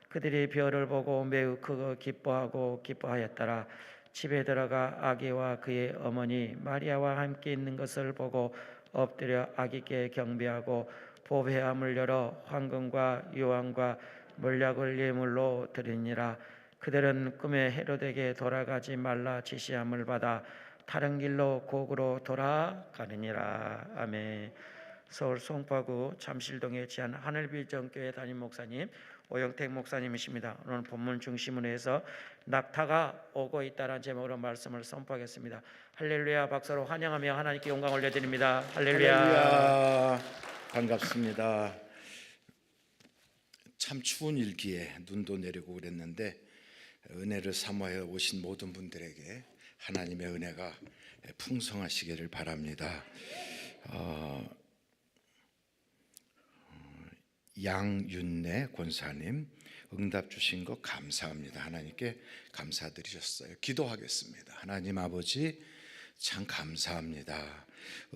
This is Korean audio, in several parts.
그들이 별을 보고 매우 크고 기뻐하고 기뻐하였더라. 집에 들어가 아기와 그의 어머니 마리아와 함께 있는 것을 보고 엎드려 아기께 경배하고 보배함을 열어 황금과 유황과 몰약을 예물로 드리니라. 그들은 꿈에 헤롯에게 돌아가지 말라 지시함을 받아 다른 길로 곡으로 돌아가느니라. 아멘. 서울 송파구 잠실동에 지한 하늘빌전교회 담임 목사님 오영택 목사님이십니다. 오늘 본문 중심으로 해서 낙타가 오고 있다는 제목으로 말씀을 선포하겠습니다. 할렐루야. 박수로 환영하며 하나님께 영광 올려드립니다. 할렐루야. 할렐루야. 반갑습니다. 참 추운 일기에 눈도 내리고 그랬는데 은혜를 사모해 오신 모든 분들에게 하나님의 은혜가 풍성하시기를 바랍니다. 양윤래 권사님 응답 주신 거 감사합니다. 하나님께 감사드리셨어요. 기도하겠습니다. 하나님 아버지 참 감사합니다.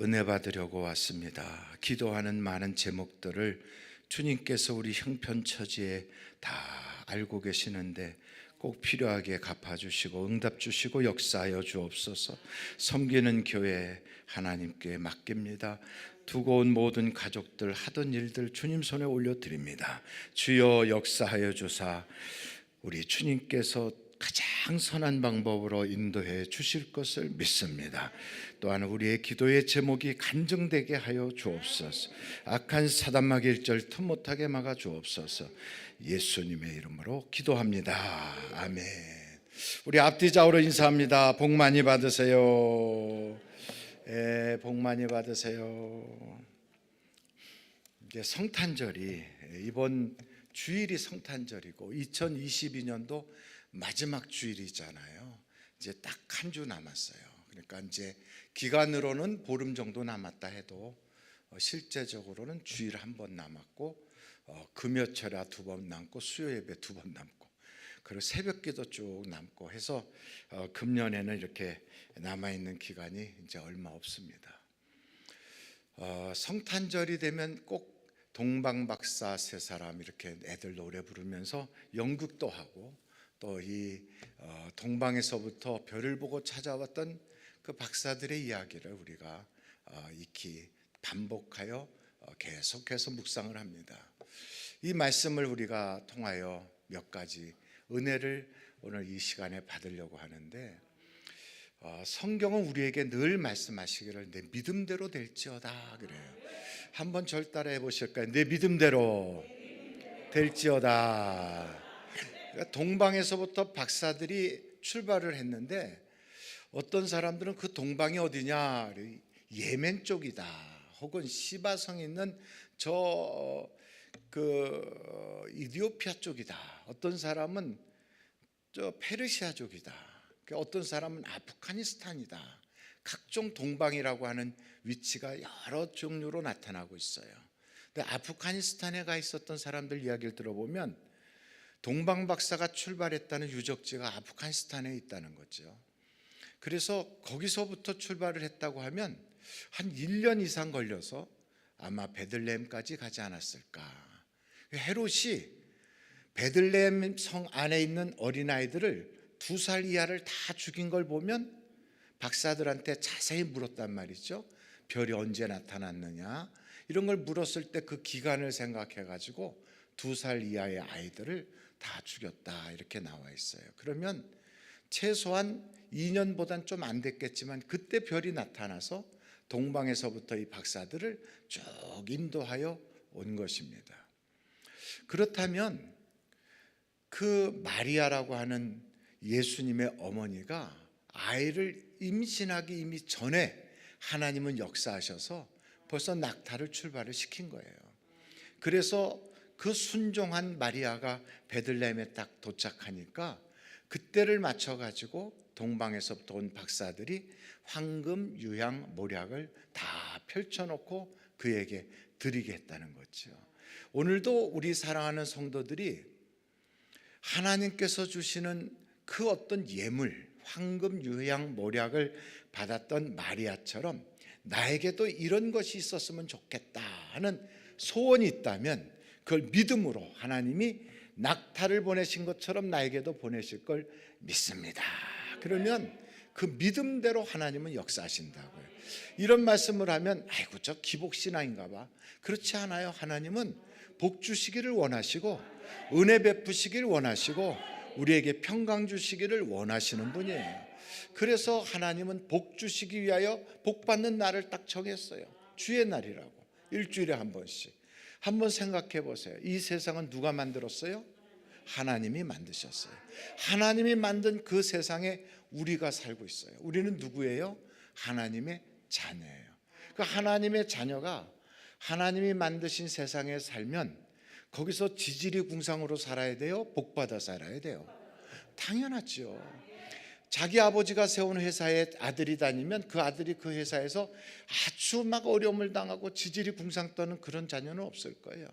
은혜 받으려고 왔습니다. 기도하는 많은 제목들을 주님께서 우리 형편처지에 다 알고 계시는데 꼭 필요하게 갚아주시고 응답 주시고 역사하여 주옵소서. 섬기는 교회 하나님께 맡깁니다. 두고 온 모든 가족들 하던 일들 주님 손에 올려드립니다. 주여 역사하여 주사 우리 주님께서 가장 선한 방법으로 인도해 주실 것을 믿습니다. 또한 우리의 기도의 제목이 간증되게 하여 주옵소서. 악한 사단마귀 일절 틈 못하게 막아 주옵소서. 예수님의 이름으로 기도합니다. 아멘. 우리 앞뒤 좌우로 인사합니다. 복 많이 받으세요. 복 많이 받으세요. 이제 성탄절이 이번 주일이 성탄절이고 2022년도 마지막 주일이잖아요. 이제 딱 한 주 남았어요. 그러니까 이제 기간으로는 보름 정도 남았다 해도 실제적으로는 주일 한 번 남았고 금요철야 2번 남고 수요예배 2번 남고 그리고 새벽기도 쭉 남고 해서 금년에는 이렇게 남아있는 기간이 이제 얼마 없습니다. 성탄절이 되면 꼭 동방박사 세 사람 이렇게 애들 노래 부르면서 연극도 하고 또 이 동방에서부터 별을 보고 찾아왔던 그 박사들의 이야기를 우리가 익히 반복하여 계속해서 묵상을 합니다. 이 말씀을 우리가 통하여 몇 가지 은혜를 오늘 이 시간에 받으려고 하는데 성경은 우리에게 늘 말씀하시기를 내 믿음대로 될지어다 그래요. 한번 절 따라해 보실까요? 내 믿음대로 될지어다. 동방에서부터 박사들이 출발을 했는데 어떤 사람들은 그 동방이 어디냐? 예멘 쪽이다. 혹은 시바성 있는 이디오피아 쪽이다. 어떤 사람은 페르시아 쪽이다. 어떤 사람은 아프가니스탄이다. 각종 동방이라고 하는 위치가 여러 종류로 나타나고 있어요. 근데 아프가니스탄에 가 있었던 사람들 이야기를 들어보면 동방 박사가 출발했다는 유적지가 아프가니스탄에 있다는 거죠. 그래서 거기서부터 출발을 했다고 하면 한 1년 이상 걸려서 아마 베들레헴까지 가지 않았을까. 헤롯이 베들레헴 성 안에 있는 어린아이들을 2살 이하를 다 죽인 걸 보면 박사들한테 자세히 물었단 말이죠. 별이 언제 나타났느냐 이런 걸 물었을 때 그 기간을 생각해 가지고 2살 이하의 아이들을 다 죽였다 이렇게 나와 있어요. 그러면 최소한 2년보단 좀 안 됐겠지만 그때 별이 나타나서 동방에서부터 이 박사들을 쭉 인도하여 온 것입니다. 그렇다면 그 마리아라고 하는 예수님의 어머니가 아이를 임신하기 이미 전에 하나님은 역사하셔서 벌써 낙타를 출발을 시킨 거예요. 그래서 그 순종한 마리아가 베들레헴에 딱 도착하니까 그때를 맞춰가지고 동방에서부터 온 박사들이 황금, 유향, 몰약을 다 펼쳐놓고 그에게 드리게 했다는 거죠. 오늘도 우리 사랑하는 성도들이 하나님께서 주시는 그 어떤 예물, 황금, 유향, 몰약을 받았던 마리아처럼 나에게도 이런 것이 있었으면 좋겠다 하는 소원이 있다면 그걸 믿음으로 하나님이 낙타를 보내신 것처럼 나에게도 보내실 걸 믿습니다. 그러면 그 믿음대로 하나님은 역사하신다고요. 이런 말씀을 하면 아이고 저 기복신앙인가 봐. 그렇지 않아요. 하나님은 복 주시기를 원하시고 은혜 베푸시기를 원하시고 우리에게 평강 주시기를 원하시는 분이에요. 그래서 하나님은 복 주시기 위하여 복 받는 날을 딱 정했어요. 주의 날이라고. 일주일에 한 번씩. 한번 생각해 보세요. 이 세상은 누가 만들었어요? 하나님이 만드셨어요. 하나님이 만든 그 세상에 우리가 살고 있어요. 우리는 누구예요? 하나님의 자녀예요. 그 하나님의 자녀가 하나님이 만드신 세상에 살면 거기서 지지리 궁상으로 살아야 돼요? 복받아 살아야 돼요? 당연하죠. 자기 아버지가 세운 회사에 아들이 다니면 그 아들이 그 회사에서 아주 막 어려움을 당하고 지지리 궁상 떠는 그런 자녀는 없을 거예요.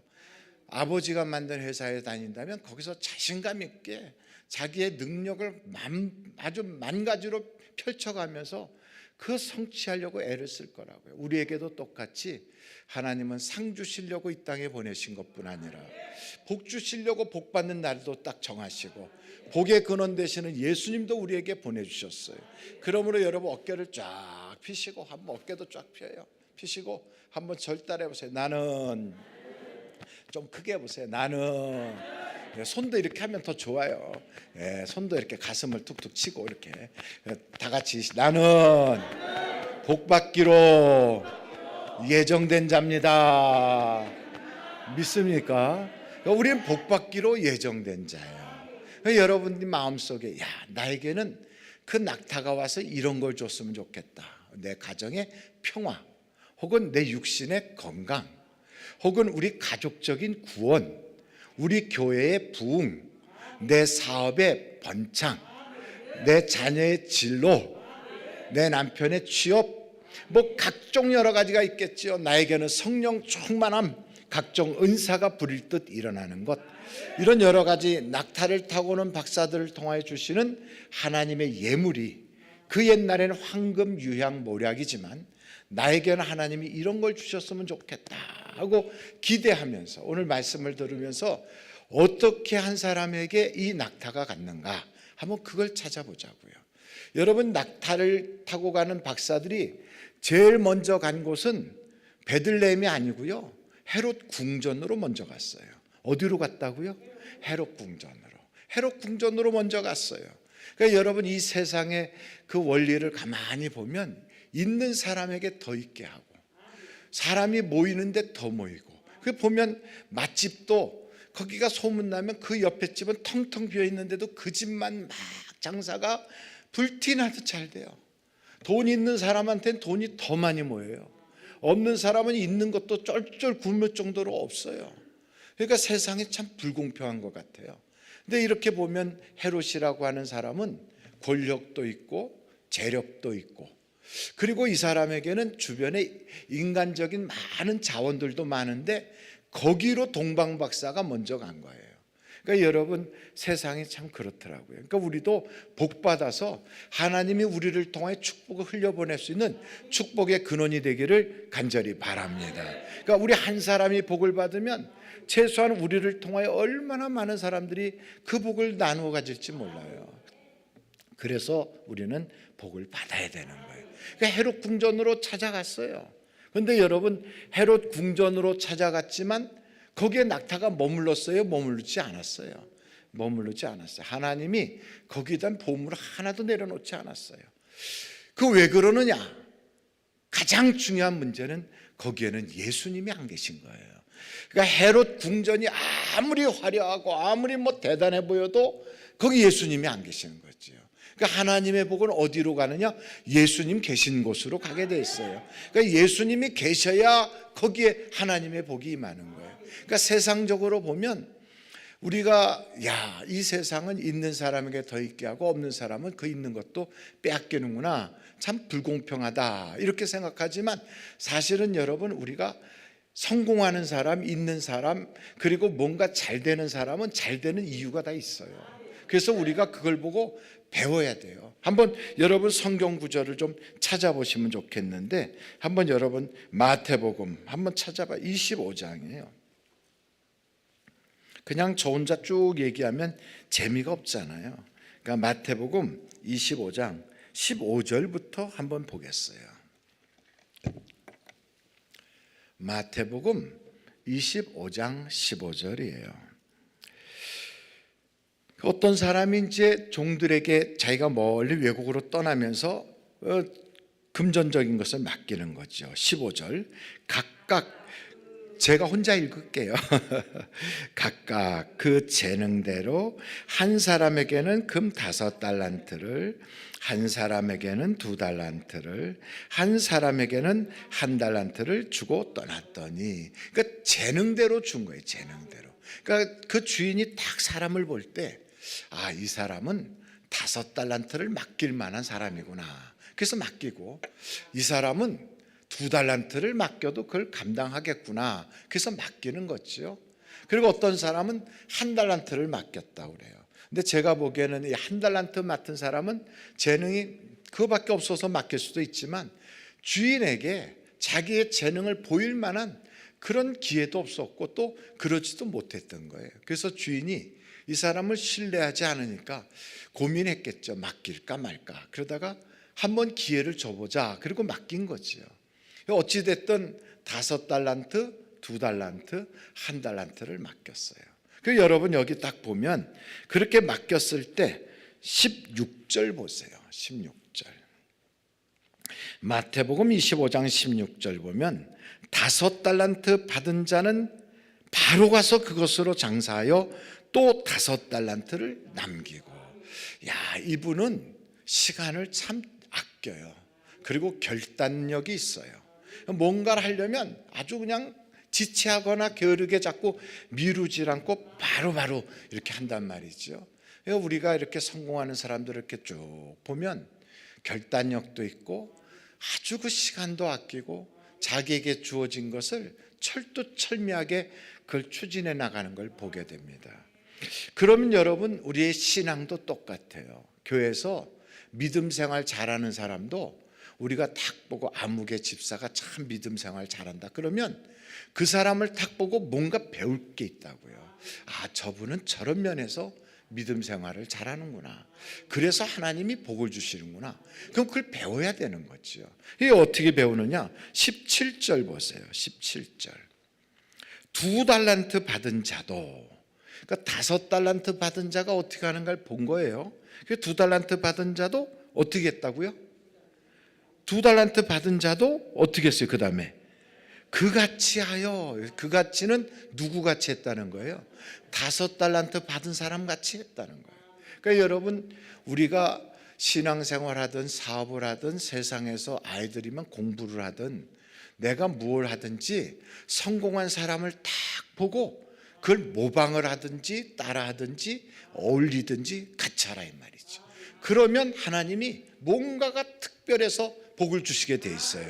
아버지가 만든 회사에 다닌다면 거기서 자신감 있게 자기의 능력을 아주 만 가지로 펼쳐가면서 그 성취하려고 애를 쓸 거라고요. 우리에게도 똑같이 하나님은 상 주시려고 이 땅에 보내신 것뿐 아니라 복 주시려고 복 받는 날도 딱 정하시고 복의 근원 되시는 예수님도 우리에게 보내주셨어요. 그러므로 여러분 어깨를 쫙 펴시고 한번 어깨도 쫙 펴요. 펴시고 한번 절 따라해 보세요. 나는 좀 크게 해보세요. 나는 손도 이렇게 하면 더 좋아요. 손도 이렇게 가슴을 툭툭 치고 이렇게 다 같이 나는 복받기로 예정된 자입니다. 믿습니까? 우리는 복받기로 예정된 자예요. 여러분 마음속에 야 나에게는 그 낙타가 와서 이런 걸 줬으면 좋겠다. 내 가정의 평화 혹은 내 육신의 건강 혹은 우리 가족적인 구원 우리 교회의 부흥 내 사업의 번창 내 자녀의 진로 내 남편의 취업 뭐 각종 여러 가지가 있겠지요. 나에게는 성령 충만함 각종 은사가 부릴 듯 일어나는 것 이런 여러 가지 낙타를 타고 오는 박사들을 통하여 주시는 하나님의 예물이 그 옛날에는 황금 유향 모략이지만 나에게는 하나님이 이런 걸 주셨으면 좋겠다 하고 기대하면서 오늘 말씀을 들으면서 어떻게 한 사람에게 이 낙타가 갔는가 한번 그걸 찾아보자고요. 여러분 낙타를 타고 가는 박사들이 제일 먼저 간 곳은 베들레헴이 아니고요. 헤롯 궁전으로 먼저 갔어요. 어디로 갔다고요? 헤롯 궁전으로. 헤롯 궁전으로 먼저 갔어요. 그러니까 여러분 이 세상의 그 원리를 가만히 보면 있는 사람에게 더 있게 하고 사람이 모이는데 더 모이고 그 보면 맛집도 거기가 소문나면 그 옆에 집은 텅텅 비어있는데도 그 집만 막 장사가 불티나듯 잘 돼요. 돈 있는 사람한테는 돈이 더 많이 모여요. 없는 사람은 있는 것도 쩔쩔 굶을 정도로 없어요. 그러니까 세상이 참 불공평한 것 같아요. 근데 이렇게 보면 헤롯이라고 하는 사람은 권력도 있고 재력도 있고 그리고 이 사람에게는 주변에 인간적인 많은 자원들도 많은데 거기로 동방박사가 먼저 간 거예요. 그러니까 여러분 세상이 참 그렇더라고요. 그러니까 우리도 복 받아서 하나님이 우리를 통해 축복을 흘려보낼 수 있는 축복의 근원이 되기를 간절히 바랍니다. 그러니까 우리 한 사람이 복을 받으면 최소한 우리를 통하여 얼마나 많은 사람들이 그 복을 나누어 가질지 몰라요. 그래서 우리는 복을 받아야 되는 거예요. 그러니까 헤롯 궁전으로 찾아갔어요. 그런데 여러분 헤롯 궁전으로 찾아갔지만 거기에 낙타가 머물렀어요? 머무르지 않았어요. 머무르지 않았어요. 하나님이 거기에 보물을 하나도 내려놓지 않았어요. 그 왜 그러느냐? 가장 중요한 문제는 거기에는 예수님이 안 계신 거예요. 그러니까 헤롯 궁전이 아무리 화려하고 아무리 대단해 보여도 거기 예수님이 안 계시는 거죠. 그러니까 하나님의 복은 어디로 가느냐? 예수님 계신 곳으로 가게 돼 있어요. 그러니까 예수님이 계셔야 거기에 하나님의 복이 임하는 거예요. 그러니까 세상적으로 보면 우리가 이 세상은 있는 사람에게 더 있게 하고 없는 사람은 그 있는 것도 빼앗기는구나. 참 불공평하다. 이렇게 생각하지만 사실은 여러분 우리가 성공하는 사람, 있는 사람, 그리고 뭔가 잘 되는 사람은 잘 되는 이유가 다 있어요. 그래서 우리가 그걸 보고 배워야 돼요. 한번 여러분 성경 구절을 좀 찾아보시면 좋겠는데 한번 여러분 마태복음 한번 찾아봐. 25장이에요. 그냥 저 혼자 쭉 얘기하면 재미가 없잖아요. 그러니까 마태복음 25장 15절부터 한번 보겠어요. 마태복음 25장 15절이에요. 어떤 사람이 이제 종들에게 자기가 멀리 외국으로 떠나면서 금전적인 것을 맡기는 거죠. 15절 각각, 제가 혼자 읽을게요. 각각 그 재능대로 한 사람에게는 금 5달란트를, 한 사람에게는 2달란트를, 한 사람에게는 1달란트를 주고 떠났더니, 그러니까 재능대로 준 거예요. 재능대로. 그러니까 그 주인이 딱 사람을 볼 때, 아, 이 사람은 5달란트를 맡길 만한 사람이구나. 그래서 맡기고, 이 사람은 2달란트를 맡겨도 그걸 감당하겠구나. 그래서 맡기는 거죠. 그리고 어떤 사람은 1달란트를 맡겼다고 그래요. 근데 제가 보기에는 이 1달란트 맡은 사람은 재능이 그거밖에 없어서 맡길 수도 있지만 주인에게 자기의 재능을 보일 만한 그런 기회도 없었고 또 그러지도 못했던 거예요. 그래서 주인이 이 사람을 신뢰하지 않으니까 고민했겠죠. 맡길까 말까. 그러다가 한번 기회를 줘보자. 그리고 맡긴 거지요. 어찌됐든 5달란트, 2달란트, 1달란트를 맡겼어요. 그 여러분 여기 딱 보면 그렇게 맡겼을 때 16절 보세요. 16절. 마태복음 25장 16절 보면 5달란트 받은 자는 바로 가서 그것으로 장사하여 또 5달란트를 남기고, 야, 이분은 시간을 참 아껴요. 그리고 결단력이 있어요. 뭔가를 하려면 아주 그냥 지체하거나 게으르게 자꾸 미루지 않고 바로바로 이렇게 한단 말이죠. 우리가 이렇게 성공하는 사람들을 이렇게 쭉 보면 결단력도 있고 아주 그 시간도 아끼고 자기에게 주어진 것을 철두철미하게 그걸 추진해 나가는 걸 보게 됩니다. 그러면 여러분 우리의 신앙도 똑같아요. 교회에서 믿음 생활 잘하는 사람도 우리가 탁 보고 아무개 집사가 참 믿음 생활 잘한다. 그러면 그 사람을 탁 보고 뭔가 배울 게 있다고요. 아, 저분은 저런 면에서 믿음 생활을 잘하는구나. 그래서 하나님이 복을 주시는구나. 그럼 그걸 배워야 되는 거죠. 이게 어떻게 배우느냐? 17절 보세요. 17절. 2달란트 받은 자도, 그러니까 5달란트 받은 자가 어떻게 하는가를 본 거예요. 2달란트 받은 자도 어떻게 했다고요? 2달란트 받은 자도 어떻게 했어요? 그 다음에 그같이 하여, 그같이는 누구같이 했다는 거예요? 5달란트 받은 사람 같이 했다는 거예요. 그러니까 여러분 우리가 신앙생활하든 사업을 하든 세상에서 아이들이면 공부를 하든 내가 무엇을 하든지 성공한 사람을 딱 보고 그걸 모방을 하든지 따라 하든지 어울리든지 같이 하라 이 말이죠. 그러면 하나님이 뭔가가 특별해서 복을 주시게 돼 있어요.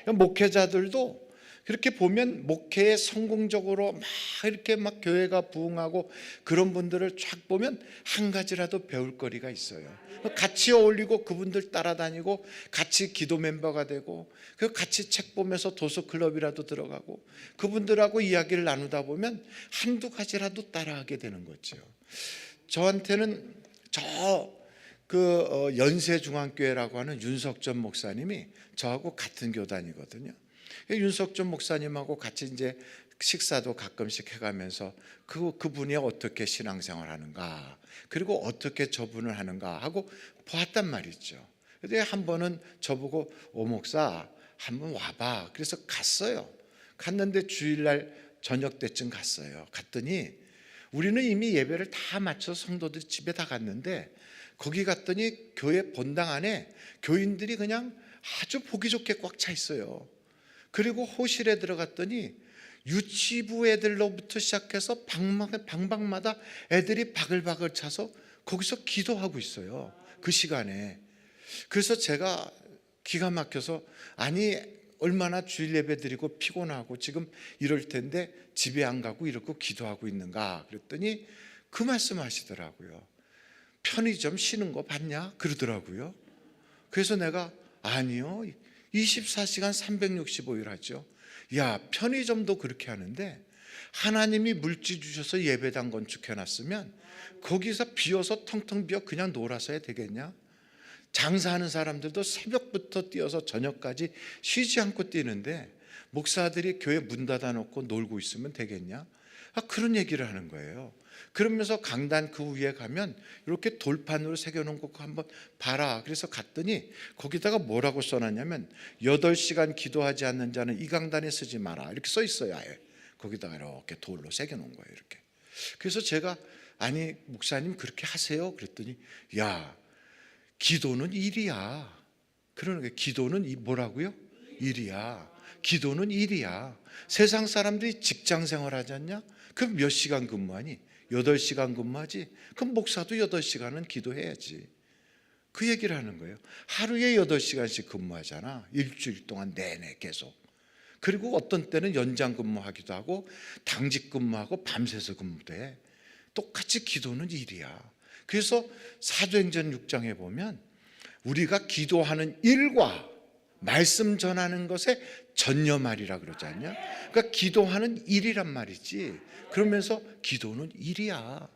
목회자들도 그렇게 보면 목회에 성공적으로 막 이렇게 막 교회가 부흥하고 그런 분들을 쫙 보면 한 가지라도 배울 거리가 있어요. 같이 어울리고 그분들 따라다니고 같이 기도 멤버가 되고 그 같이 책 보면서 도서 클럽이라도 들어가고 그분들하고 이야기를 나누다 보면 한두 가지라도 따라하게 되는 거죠. 저한테는 연세중앙교회라고 하는 윤석전 목사님이 저하고 같은 교단이거든요. 윤석전 목사님하고 같이 이제 식사도 가끔씩 해가면서 그분이 어떻게 신앙생활 하는가, 그리고 어떻게 저분을 하는가 하고 보았단 말이죠. 근데 한 번은 저보고 오 목사 한번 와봐. 그래서 갔어요. 갔는데 주일날 저녁 때쯤 갔어요. 갔더니 우리는 이미 예배를 다 마쳐 성도들 집에 다 갔는데 거기 갔더니 교회 본당 안에 교인들이 그냥 아주 보기 좋게 꽉 차 있어요. 그리고 호실에 들어갔더니 유치부 애들로부터 시작해서 방방마다 애들이 바글바글 차서 거기서 기도하고 있어요. 그 시간에. 그래서 제가 기가 막혀서 아니 얼마나 주일 예배 드리고 피곤하고 지금 이럴 텐데 집에 안 가고 이러고 기도하고 있는가 그랬더니 그 말씀 하시더라고요. 편의점 쉬는 거 봤냐? 그러더라고요. 그래서 내가 아니요. 24시간 365일 하죠. 야, 편의점도 그렇게 하는데 하나님이 물질 주셔서 예배당 건축해놨으면 거기서 비어서 텅텅 비어 그냥 놀아서야 되겠냐? 장사하는 사람들도 새벽부터 뛰어서 저녁까지 쉬지 않고 뛰는데 목사들이 교회 문 닫아놓고 놀고 있으면 되겠냐? 그런 얘기를 하는 거예요. 그러면서 강단 그 위에 가면 이렇게 돌판으로 새겨놓은 거 한번 봐라. 그래서 갔더니 거기다가 뭐라고 써놨냐면 8시간 기도하지 않는 자는 이 강단에 쓰지 마라. 이렇게 써 있어요. 아예 거기다가 이렇게 돌로 새겨놓은 거예요. 이렇게. 그래서 제가 아니 목사님 그렇게 하세요. 그랬더니 야 기도는 일이야. 그러는 게 기도는 뭐라고요? 일이야. 기도는 일이야. 세상 사람들이 직장 생활하지 않냐? 그럼 몇 시간 근무하니? 8시간 근무하지? 그럼 목사도 8시간은 기도해야지. 그 얘기를 하는 거예요. 하루에 8시간씩 근무하잖아. 일주일 동안 내내 계속. 그리고 어떤 때는 연장 근무하기도 하고 당직 근무하고 밤새서 근무도 해. 똑같이 기도는 일이야. 그래서 사도행전 6장에 보면 우리가 기도하는 일과 말씀 전하는 것에 전념하리라 그러지 않냐? 그러니까 기도하는 일이란 말이지. 그러면서 기도는 일이야.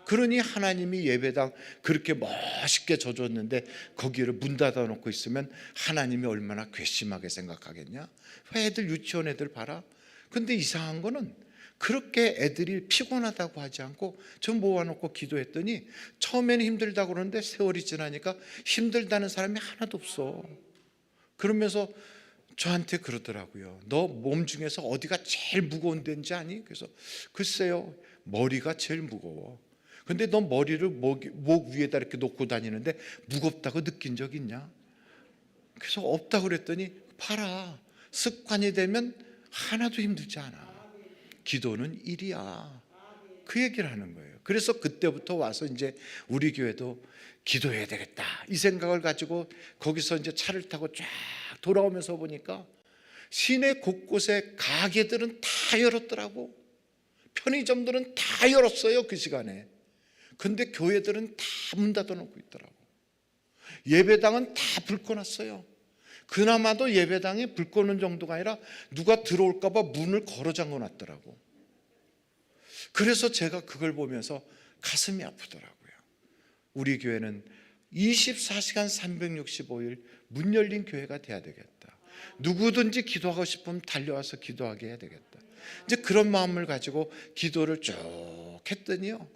그러니 하나님이 예배당 그렇게 멋있게 져줬는데 거기를 문 닫아놓고 있으면 하나님이 얼마나 괘씸하게 생각하겠냐? 왜 애들 유치원 애들 봐라. 근데 이상한 거는 그렇게 애들이 피곤하다고 하지 않고 저 모아놓고 기도했더니 처음에는 힘들다고 그러는데 세월이 지나니까 힘들다는 사람이 하나도 없어. 그러면서 저한테 그러더라고요. 너 몸 중에서 어디가 제일 무거운 데인지 아니? 그래서 글쎄요 머리가 제일 무거워. 근데 너 머리를 목 위에다 이렇게 놓고 다니는데 무겁다고 느낀 적 있냐? 그래서 없다고 그랬더니 봐라 습관이 되면 하나도 힘들지 않아. 기도는 일이야. 그 얘기를 하는 거예요. 그래서 그때부터 와서 이제 우리 교회도 기도해야 되겠다 이 생각을 가지고 거기서 이제 차를 타고 쫙 돌아오면서 보니까 시내 곳곳에 가게들은 다 열었더라고. 편의점들은 다 열었어요 그 시간에. 근데 교회들은 다 문 닫아놓고 있더라고. 예배당은 다 불 꺼놨어요. 그나마도 예배당에 불 꺼는 정도가 아니라 누가 들어올까 봐 문을 걸어 잠궈 놨더라고. 그래서 제가 그걸 보면서 가슴이 아프더라고요. 우리 교회는 24시간 365일 문 열린 교회가 돼야 되겠다. 누구든지 기도하고 싶으면 달려와서 기도하게 해야 되겠다. 이제 그런 마음을 가지고 기도를 쭉 했더니요.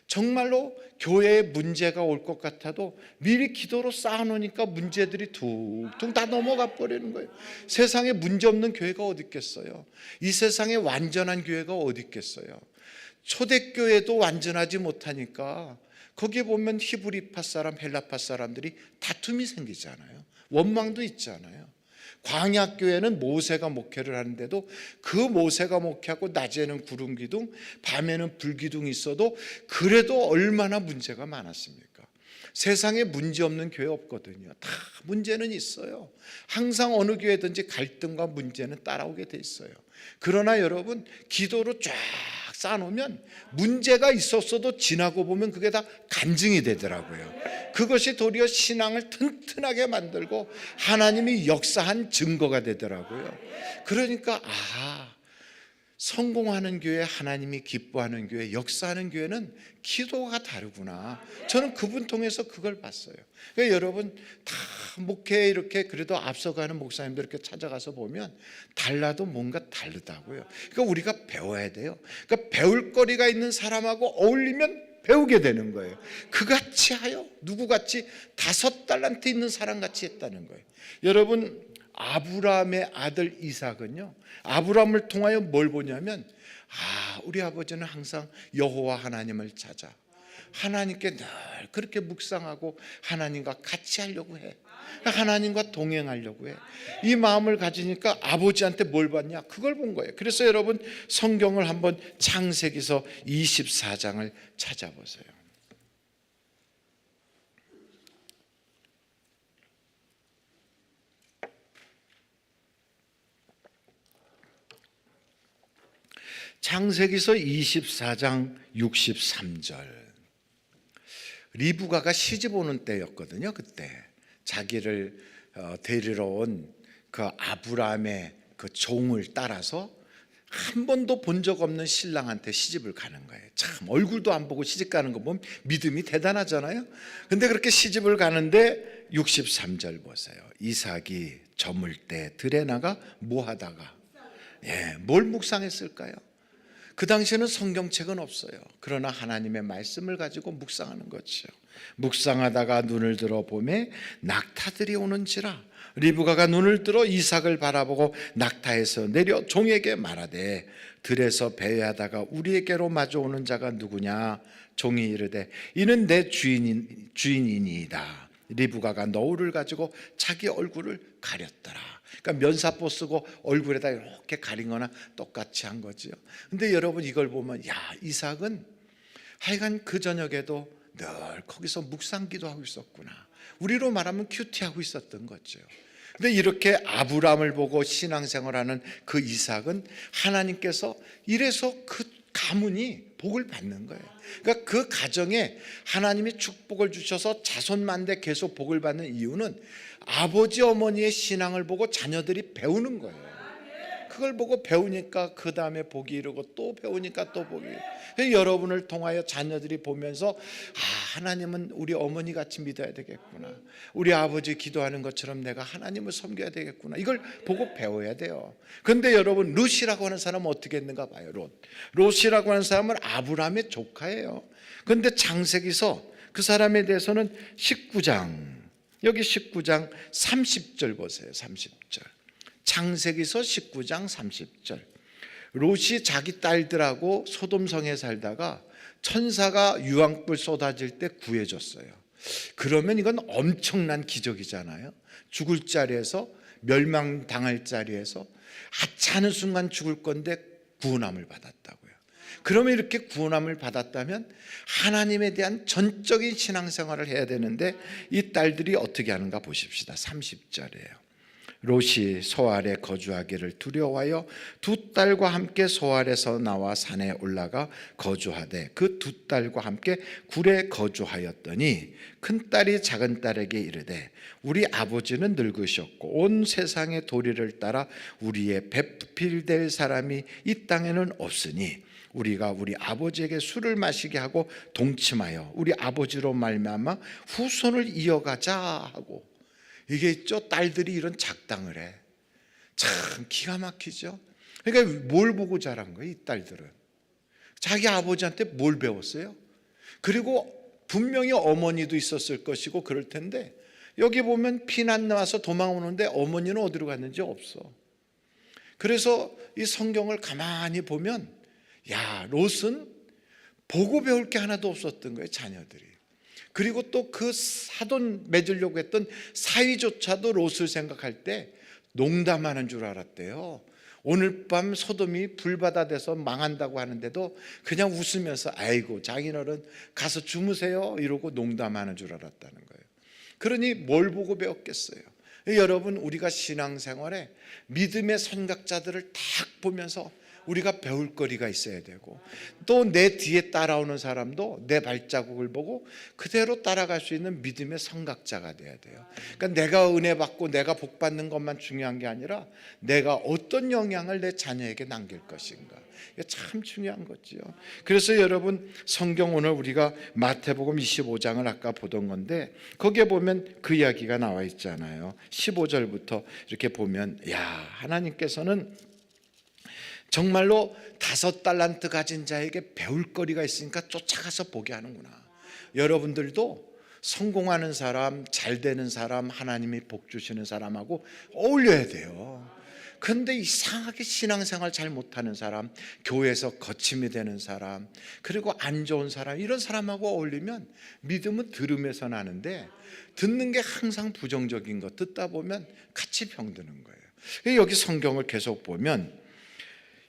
정말로 교회에 문제가 올 것 같아도 미리 기도로 쌓아놓으니까 문제들이 툭툭 다 넘어가 버리는 거예요. 세상에 문제 없는 교회가 어디 있겠어요? 이 세상에 완전한 교회가 어디 있겠어요? 초대교회도 완전하지 못하니까 거기에 보면 히브리파 사람, 헬라파 사람들이 다툼이 생기잖아요. 원망도 있잖아요. 광야교회는 모세가 목회를 하는데도 그 모세가 목회하고 낮에는 구름 기둥, 밤에는 불 기둥이 있어도 그래도 얼마나 문제가 많았습니까? 세상에 문제 없는 교회 없거든요. 다 문제는 있어요. 항상 어느 교회든지 갈등과 문제는 따라오게 돼 있어요. 그러나 여러분 기도로 쫙 쌓아놓으면 문제가 있었어도 지나고 보면 그게 다 간증이 되더라고요. 그것이 도리어 신앙을 튼튼하게 만들고 하나님이 역사한 증거가 되더라고요. 그러니까 성공하는 교회, 하나님이 기뻐하는 교회, 역사하는 교회는 기도가 다르구나. 저는 그분 통해서 그걸 봤어요. 그러니까 여러분 다 목회에 이렇게 그래도 앞서가는 목사님들 이렇게 찾아가서 보면 달라도 뭔가 다르다고요. 그러니까 우리가 배워야 돼요. 그러니까 배울 거리가 있는 사람하고 어울리면 배우게 되는 거예요. 그같이 하여 누구같이 5달란트 있는 사람같이 했다는 거예요. 여러분 아브라함의 아들 이삭은요, 아브라함을 통하여 뭘 보냐면 우리 아버지는 항상 여호와 하나님을 찾아 하나님께 늘 그렇게 묵상하고 하나님과 같이 하려고 해. 하나님과 동행하려고 해. 이 마음을 가지니까 아버지한테 뭘 받냐? 그걸 본 거예요. 그래서 여러분 성경을 한번 창세기서 24장을 찾아보세요. 창세기서 24장 63절. 리브가가 시집 오는 때였거든요. 그때 자기를 데리러 온 그 아브라함의 그 종을 따라서 한 번도 본 적 없는 신랑한테 시집을 가는 거예요. 참 얼굴도 안 보고 시집 가는 거 보면 믿음이 대단하잖아요. 근데 그렇게 시집을 가는데 63절 보세요. 이삭이 저물 때 들에 나가 뭐 하다가 뭘 묵상했을까요? 그 당시에는 성경책은 없어요. 그러나 하나님의 말씀을 가지고 묵상하는 거죠. 묵상하다가 눈을 들어 보매 낙타들이 오는지라. 리브가가 눈을 들어 이삭을 바라보고 낙타에서 내려 종에게 말하되 들에서 배회하다가 우리에게로 마주오는 자가 누구냐? 종이 이르되 이는 내 주인이니이다. 리브가가 너울을 가지고 자기 얼굴을 가렸더라. 그러니까 면사포 쓰고 얼굴에다 이렇게 가린 거나 똑같이 한 거죠. 근데 여러분 이걸 보면 이삭은 하여간 그 저녁에도 늘 거기서 묵상기도 하고 있었구나. 우리로 말하면 큐티하고 있었던 거죠. 근데 이렇게 아브라함을 보고 신앙생활하는 그 이삭은 하나님께서 이래서 그 가문이 복을 받는 거예요. 그러니까 그 가정에 하나님이 축복을 주셔서 자손만대 계속 복을 받는 이유는 아버지 어머니의 신앙을 보고 자녀들이 배우는 거예요. 그걸 보고 배우니까 그 다음에 복이 이르고 또 배우니까 또 복이 이르고. 여러분을 통하여 자녀들이 보면서 하나님은 우리 어머니 같이 믿어야 되겠구나. 우리 아버지 기도하는 것처럼 내가 하나님을 섬겨야 되겠구나. 이걸 보고 배워야 돼요. 그런데 여러분 룻이라고 하는 사람은 어떻게 했는가 봐요. 롯이라고 하는 사람은 아브라함의 조카예요. 그런데 창세기서 그 사람에 대해서는 19장 여기 19장 30절 보세요. 30절 창세기서 19장 30절 롯이 자기 딸들하고 소돔성에 살다가 천사가 유황불 쏟아질 때 구해줬어요. 그러면 이건 엄청난 기적이잖아요. 죽을 자리에서 멸망당할 자리에서 하찮은 순간 죽을 건데 구원함을 받았다고요. 그러면 이렇게 구원함을 받았다면 하나님에 대한 전적인 신앙생활을 해야 되는데 이 딸들이 어떻게 하는가 보십시다. 30절이에요. 롯이 소알에 거주하기를 두려워하여 두 딸과 함께 소알에서 나와 산에 올라가 거주하되 그 두 딸과 함께 굴에 거주하였더니 큰 딸이 작은 딸에게 이르되 우리 아버지는 늙으셨고 온 세상의 도리를 따라 우리의 배필될 사람이 이 땅에는 없으니 우리가 우리 아버지에게 술을 마시게 하고 동침하여 우리 아버지로 말미암아 후손을 이어가자 하고. 이게 있죠. 딸들이 이런 작당을 해. 참 기가 막히죠. 그러니까 뭘 보고 자란 거예요, 이 딸들은. 자기 아버지한테 뭘 배웠어요? 그리고 분명히 어머니도 있었을 것이고 그럴 텐데 여기 보면 피난 나와서 도망오는데 어머니는 어디로 갔는지 없어. 그래서 이 성경을 가만히 보면 롯은 보고 배울 게 하나도 없었던 거예요, 자녀들이. 그리고 또 그 사돈 맺으려고 했던 사위조차도 롯을 생각할 때 농담하는 줄 알았대요. 오늘 밤 소돔이 불바다 돼서 망한다고 하는데도 그냥 웃으면서 아이고 장인어른 가서 주무세요 이러고 농담하는 줄 알았다는 거예요. 그러니 뭘 보고 배웠겠어요? 여러분 우리가 신앙생활에 믿음의 선각자들을 딱 보면서 우리가 배울 거리가 있어야 되고 또 내 뒤에 따라오는 사람도 내 발자국을 보고 그대로 따라갈 수 있는 믿음의 선각자가 돼야 돼요. 그러니까 내가 은혜 받고 내가 복 받는 것만 중요한 게 아니라 내가 어떤 영향을 내 자녀에게 남길 것인가. 이게 참 중요한 거죠. 그래서 여러분 성경 오늘 우리가 마태복음 25장을 아까 보던 건데 거기에 보면 그 이야기가 나와 있잖아요. 15절부터 이렇게 보면 하나님께서는 정말로 5달란트 가진 자에게 배울 거리가 있으니까 쫓아가서 보게 하는구나. 여러분들도 성공하는 사람, 잘 되는 사람, 하나님이 복 주시는 사람하고 어울려야 돼요. 그런데 이상하게 신앙생활 잘 못하는 사람, 교회에서 거침이 되는 사람, 그리고 안 좋은 사람, 이런 사람하고 어울리면 믿음은 들음에서 나는데 듣는 게 항상 부정적인 거 듣다 보면 같이 병드는 거예요. 여기 성경을 계속 보면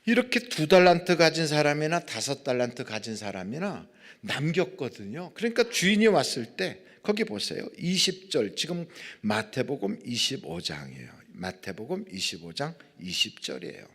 이렇게 2달란트 가진 사람이나 5달란트 가진 사람이나 남겼거든요. 그러니까 주인이 왔을 때 거기 보세요. 20절 지금 마태복음 25장이에요. 마태복음 25장 20절이에요.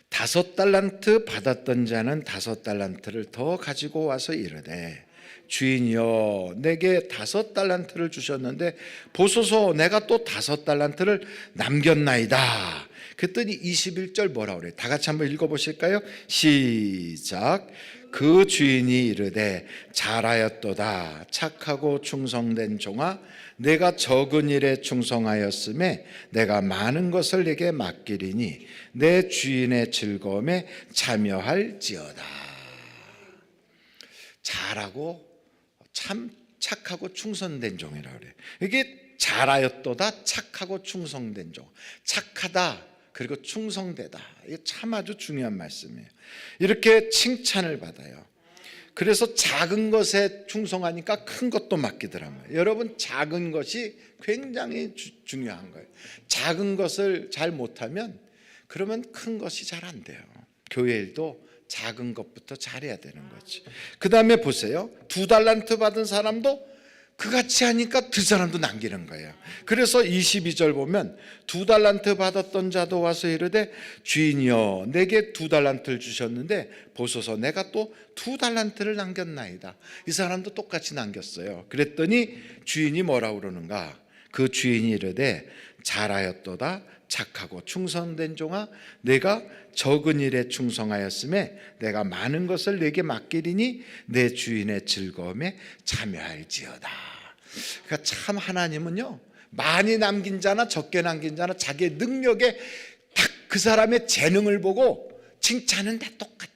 5달란트 받았던 자는 5달란트를 더 가지고 와서 이르되 주인이여 내게 5달란트를 주셨는데 보소서 내가 또 5달란트를 남겼나이다. 그랬더니 21절 뭐라 그래요? 다 같이 한번 읽어보실까요? 시작. 그 주인이 이르되 잘하였도다 착하고 충성된 종아, 내가 적은 일에 충성하였음에 내가 많은 것을 내게 맡기리니 내 주인의 즐거움에 참여할지어다. 잘하고 참 착하고 충성된 종이라 그래요. 이게 잘하였도다 착하고 충성된 종. 착하다 그리고 충성되다. 이게 참 아주 중요한 말씀이에요. 이렇게 칭찬을 받아요. 그래서 작은 것에 충성하니까 큰 것도 맡기더라고요. 여러분, 작은 것이 굉장히 중요한 거예요. 작은 것을 잘 못하면 그러면 큰 것이 잘 안 돼요. 교회 일도 작은 것부터 잘해야 되는 거지. 그 다음에 보세요. 2달란트 받은 사람도 그같이 하니까 두 사람도 남기는 거예요. 그래서 22절 보면 2달란트 받았던 자도 와서 이르되 주인이여 내게 2달란트를 주셨는데 보소서 내가 또 2달란트를 남겼나이다. 이 사람도 똑같이 남겼어요. 그랬더니 주인이 뭐라고 그러는가? 그 주인이 이르되 잘하였도다 착하고 충성된 종아, 내가 적은 일에 충성하였음에 내가 많은 것을 내게 맡기리니 내 주인의 즐거움에 참여할지어다. 그러니까 참 하나님은요, 많이 남긴 자나 적게 남긴 자나 자기의 능력에 딱 그 사람의 재능을 보고 칭찬은 다 똑같아.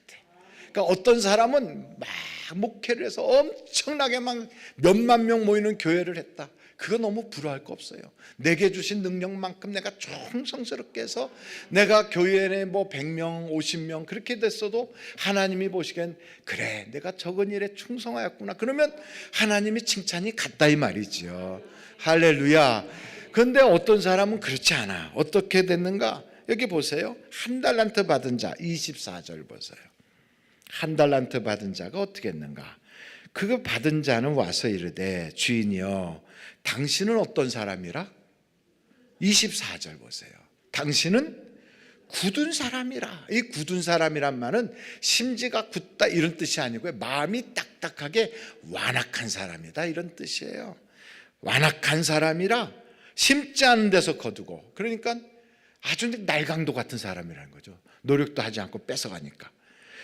그러니까 어떤 사람은 막 목회를 해서 엄청나게 막 몇만 명 모이는 교회를 했다. 그거 너무 부러워할 거 없어요. 내게 주신 능력만큼 내가 충성스럽게 해서 내가 교회 내 뭐 100명, 50명 그렇게 됐어도 하나님이 보시기엔 그래 내가 적은 일에 충성하였구나. 그러면 하나님이 칭찬이 같다 이 말이지요. 할렐루야. 그런데 어떤 사람은 그렇지 않아. 어떻게 됐는가? 여기 보세요. 1달란트 받은 자 24절 보세요. 1달란트 받은 자가 어떻게 했는가? 그거 받은 자는 와서 이르되 주인이여 당신은 어떤 사람이라? 24절 보세요. 당신은 굳은 사람이라. 이 굳은 사람이란 말은 심지가 굳다 이런 뜻이 아니고요, 마음이 딱딱하게 완악한 사람이다 이런 뜻이에요. 완악한 사람이라 심지 않은 데서 거두고, 그러니까 아주 날강도 같은 사람이라는 거죠. 노력도 하지 않고 뺏어가니까.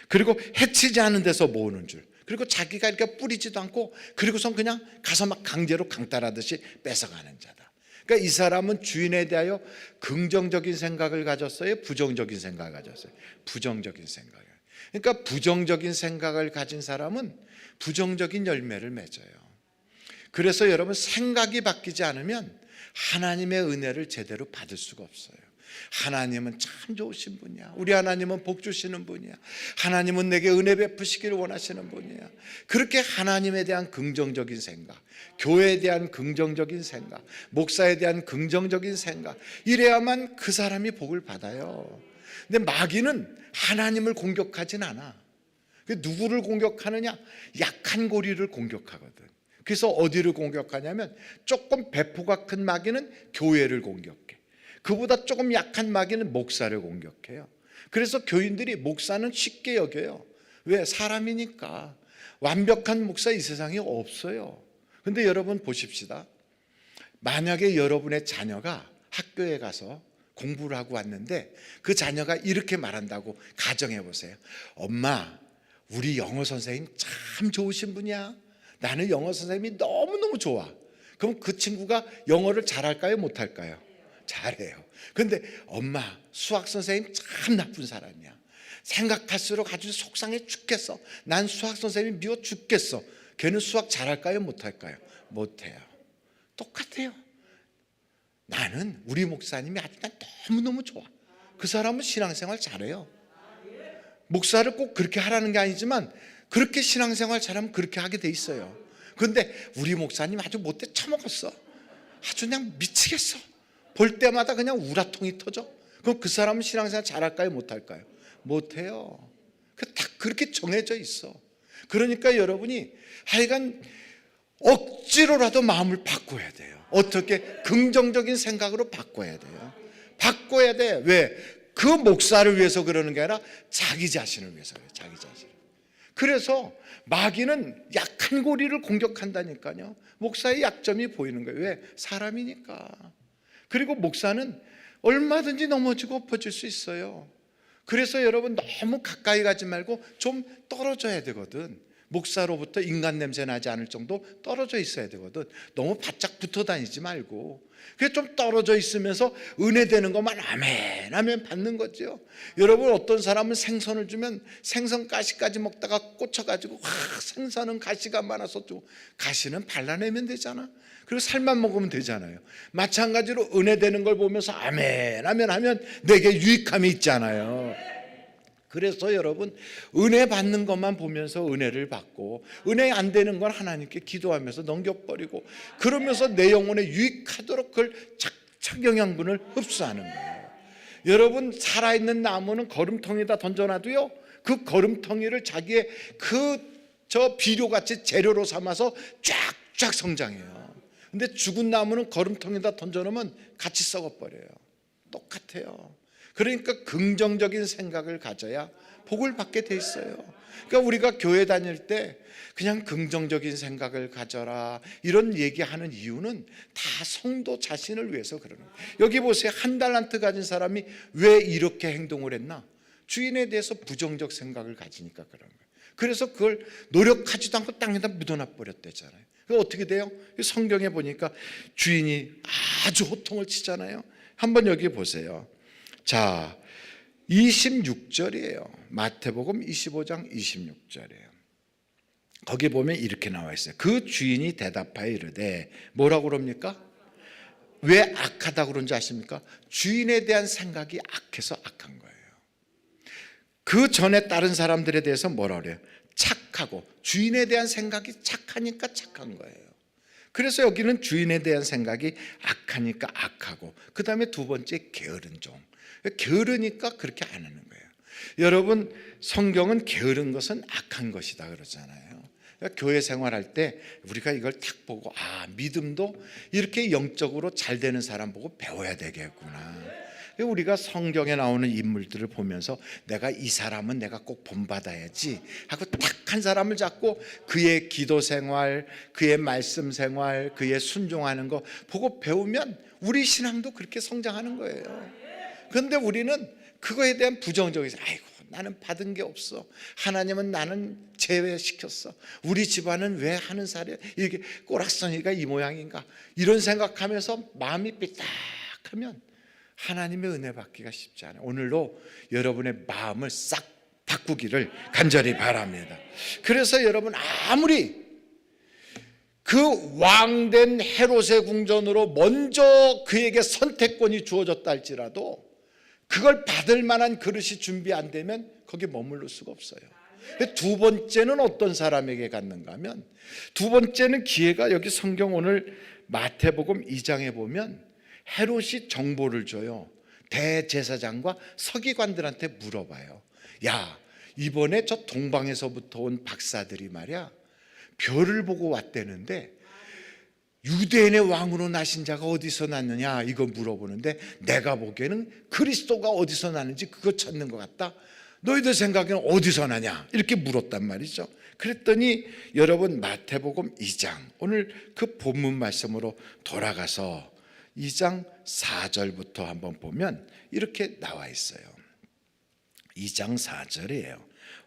그리고 해치지 않은 데서 모으는 줄. 그리고 자기가 이렇게 뿌리지도 않고 그리고선 그냥 가서 막 강제로 강탈하듯이 뺏어가는 자다. 그러니까 이 사람은 주인에 대하여 긍정적인 생각을 가졌어요? 부정적인 생각을 가졌어요? 부정적인 생각을. 그러니까 부정적인 생각을 가진 사람은 부정적인 열매를 맺어요. 그래서 여러분, 생각이 바뀌지 않으면 하나님의 은혜를 제대로 받을 수가 없어요. 하나님은 참 좋으신 분이야. 우리 하나님은 복 주시는 분이야. 하나님은 내게 은혜 베푸시기를 원하시는 분이야. 그렇게 하나님에 대한 긍정적인 생각, 교회에 대한 긍정적인 생각, 목사에 대한 긍정적인 생각, 이래야만 그 사람이 복을 받아요. 근데 마귀는 하나님을 공격하진 않아. 누구를 공격하느냐? 약한 고리를 공격하거든. 그래서 어디를 공격하냐면 조금 배포가 큰 마귀는 교회를 공격해. 그보다 조금 약한 마귀는 목사를 공격해요. 그래서 교인들이 목사는 쉽게 여겨요. 왜? 사람이니까. 완벽한 목사 이 세상에 없어요. 근데 여러분 보십시다. 만약에 여러분의 자녀가 학교에 가서 공부를 하고 왔는데 그 자녀가 이렇게 말한다고 가정해 보세요. 엄마, 우리 영어 선생님 참 좋으신 분이야. 나는 영어 선생님이 너무너무 좋아. 그럼 그 친구가 영어를 잘할까요? 못할까요? 잘해요. 근데 엄마, 수학 선생님 참 나쁜 사람이야. 생각할수록 아주 속상해 죽겠어. 난 수학 선생님이 미워 죽겠어. 걔는 수학 잘할까요? 못할까요? 못해요. 똑같아요. 나는 우리 목사님이 아주 난 너무너무 좋아. 그 사람은 신앙생활 잘해요. 목사를 꼭 그렇게 하라는 게 아니지만 그렇게 신앙생활 잘하면 그렇게 하게 돼 있어요. 그런데 우리 목사님 아주 못돼 처먹었어. 아주 그냥 미치겠어. 볼 때마다 그냥 우라통이 터져. 그럼 그 사람은 신앙생활 잘할까요? 못할까요? 못해요. 다 그렇게 정해져 있어. 그러니까 여러분이 하여간 억지로라도 마음을 바꿔야 돼요. 어떻게? 긍정적인 생각으로 바꿔야 돼요. 바꿔야 돼. 왜? 그 목사를 위해서 그러는 게 아니라 자기 자신을 위해서 그래요. 자기 자신. 그래서 마귀는 약한 고리를 공격한다니까요. 목사의 약점이 보이는 거예요. 왜? 사람이니까. 그리고 목사는 얼마든지 넘어지고 엎어질 수 있어요. 그래서 여러분 너무 가까이 가지 말고 좀 떨어져야 되거든. 목사로부터 인간 냄새 나지 않을 정도 떨어져 있어야 되거든. 너무 바짝 붙어 다니지 말고. 그래서 좀 떨어져 있으면서 은혜 되는 것만 아멘 하면 받는 거죠. 여러분 어떤 사람은 생선을 주면 생선 가시까지 먹다가 꽂혀가지고 생선은 가시가 많아서 좀 가시는 발라내면 되잖아. 그리고 살만 먹으면 되잖아요. 마찬가지로 은혜 되는 걸 보면서 아멘 하면 내게 유익함이 있잖아요. 그래서 여러분 은혜 받는 것만 보면서 은혜를 받고 은혜 안 되는 건 하나님께 기도하면서 넘겨버리고 그러면서 내 영혼에 유익하도록 그걸 착착 영양분을 흡수하는 거예요. 여러분 살아있는 나무는 거름통에다 던져놔도요 그 거름통이를 자기의 저 비료같이 재료로 삼아서 쫙쫙 성장해요. 근데 죽은 나무는 거름통에다 던져놓으면 같이 썩어버려요. 똑같아요. 그러니까 긍정적인 생각을 가져야 복을 받게 돼 있어요. 그러니까 우리가 교회 다닐 때 그냥 긍정적인 생각을 가져라 이런 얘기하는 이유는 다 성도 자신을 위해서 그러는 거예요. 여기 보세요. 한 달란트 가진 사람이 왜 이렇게 행동을 했나? 주인에 대해서 부정적 생각을 가지니까 그런 거예요. 그래서 그걸 노력하지도 않고 땅에다 묻어놔 버렸대잖아요. 그 어떻게 돼요? 성경에 보니까 주인이 아주 호통을 치잖아요. 한번 여기 보세요. 자, 26절이에요. 마태복음 25장 26절이에요. 거기 보면 이렇게 나와 있어요. 그 주인이 대답하여 이르되 뭐라고 그럽니까? 왜 악하다고 그런지 아십니까? 주인에 대한 생각이 악해서 악한 거예요. 그 전에 다른 사람들에 대해서 뭐라 그래요? 착하고 주인에 대한 생각이 착하니까 착한 거예요. 그래서 여기는 주인에 대한 생각이 악하니까 악하고 그 다음에 두 번째 게으른 종. 게으르니까 그렇게 안 하는 거예요. 여러분 성경은 게으른 것은 악한 것이다 그러잖아요. 그러니까 교회 생활할 때 우리가 이걸 딱 보고 믿음도 이렇게 영적으로 잘 되는 사람 보고 배워야 되겠구나. 우리가 성경에 나오는 인물들을 보면서 내가 이 사람은 내가 꼭 본받아야지 하고 딱 한 사람을 잡고 그의 기도 생활, 그의 말씀 생활, 그의 순종하는 거 보고 배우면 우리 신앙도 그렇게 성장하는 거예요. 그런데 우리는 그거에 대한 부정적인 아이고 나는 받은 게 없어. 하나님은 나는 제외시켰어. 우리 집안은 왜 하는 살이야? 이렇게 꼬락서니가 이 모양인가? 이런 생각하면서 마음이 삐딱하면 하나님의 은혜 받기가 쉽지 않아요. 오늘도 여러분의 마음을 싹 바꾸기를 간절히 바랍니다. 그래서 여러분 아무리 그 왕된 헤롯의 궁전으로 먼저 그에게 선택권이 주어졌다 할지라도 그걸 받을 만한 그릇이 준비 안 되면 거기 머무를 수가 없어요. 두 번째는 어떤 사람에게 갔는가 하면 두 번째는 기회가 여기 성경 오늘 마태복음 2장에 보면 헤롯이 정보를 줘요. 대제사장과 서기관들한테 물어봐요. 야, 이번에 저 동방에서부터 온 박사들이 말이야 별을 보고 왔대는데 유대인의 왕으로 나신 자가 어디서 났느냐 이거 물어보는데 내가 보기에는 그리스도가 어디서 나는지 그거 찾는 것 같다. 너희들 생각에는 어디서 나냐 이렇게 물었단 말이죠. 그랬더니 여러분 마태복음 2장 오늘 그 본문 말씀으로 돌아가서 2장 4절부터 한번 보면 이렇게 나와 있어요. 2장 4절이에요.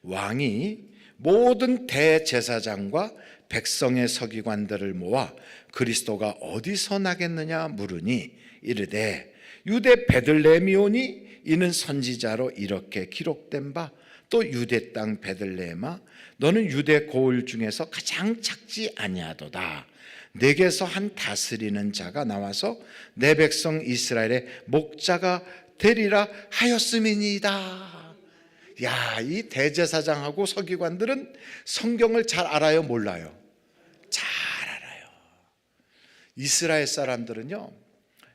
왕이 모든 대제사장과 백성의 서기관들을 모아 그리스도가 어디서 나겠느냐 물으니 이르되 유대 베들레헴이오니 이는 선지자로 이렇게 기록된 바 또 유대 땅 베들레헴아 너는 유대 고을 중에서 가장 작지 아니하도다. 내게서 한 다스리는 자가 나와서 내 백성 이스라엘의 목자가 되리라 하였음이니이다. 야, 이 대제사장하고 서기관들은 성경을 잘 알아요, 몰라요? 잘 알아요. 이스라엘 사람들은요,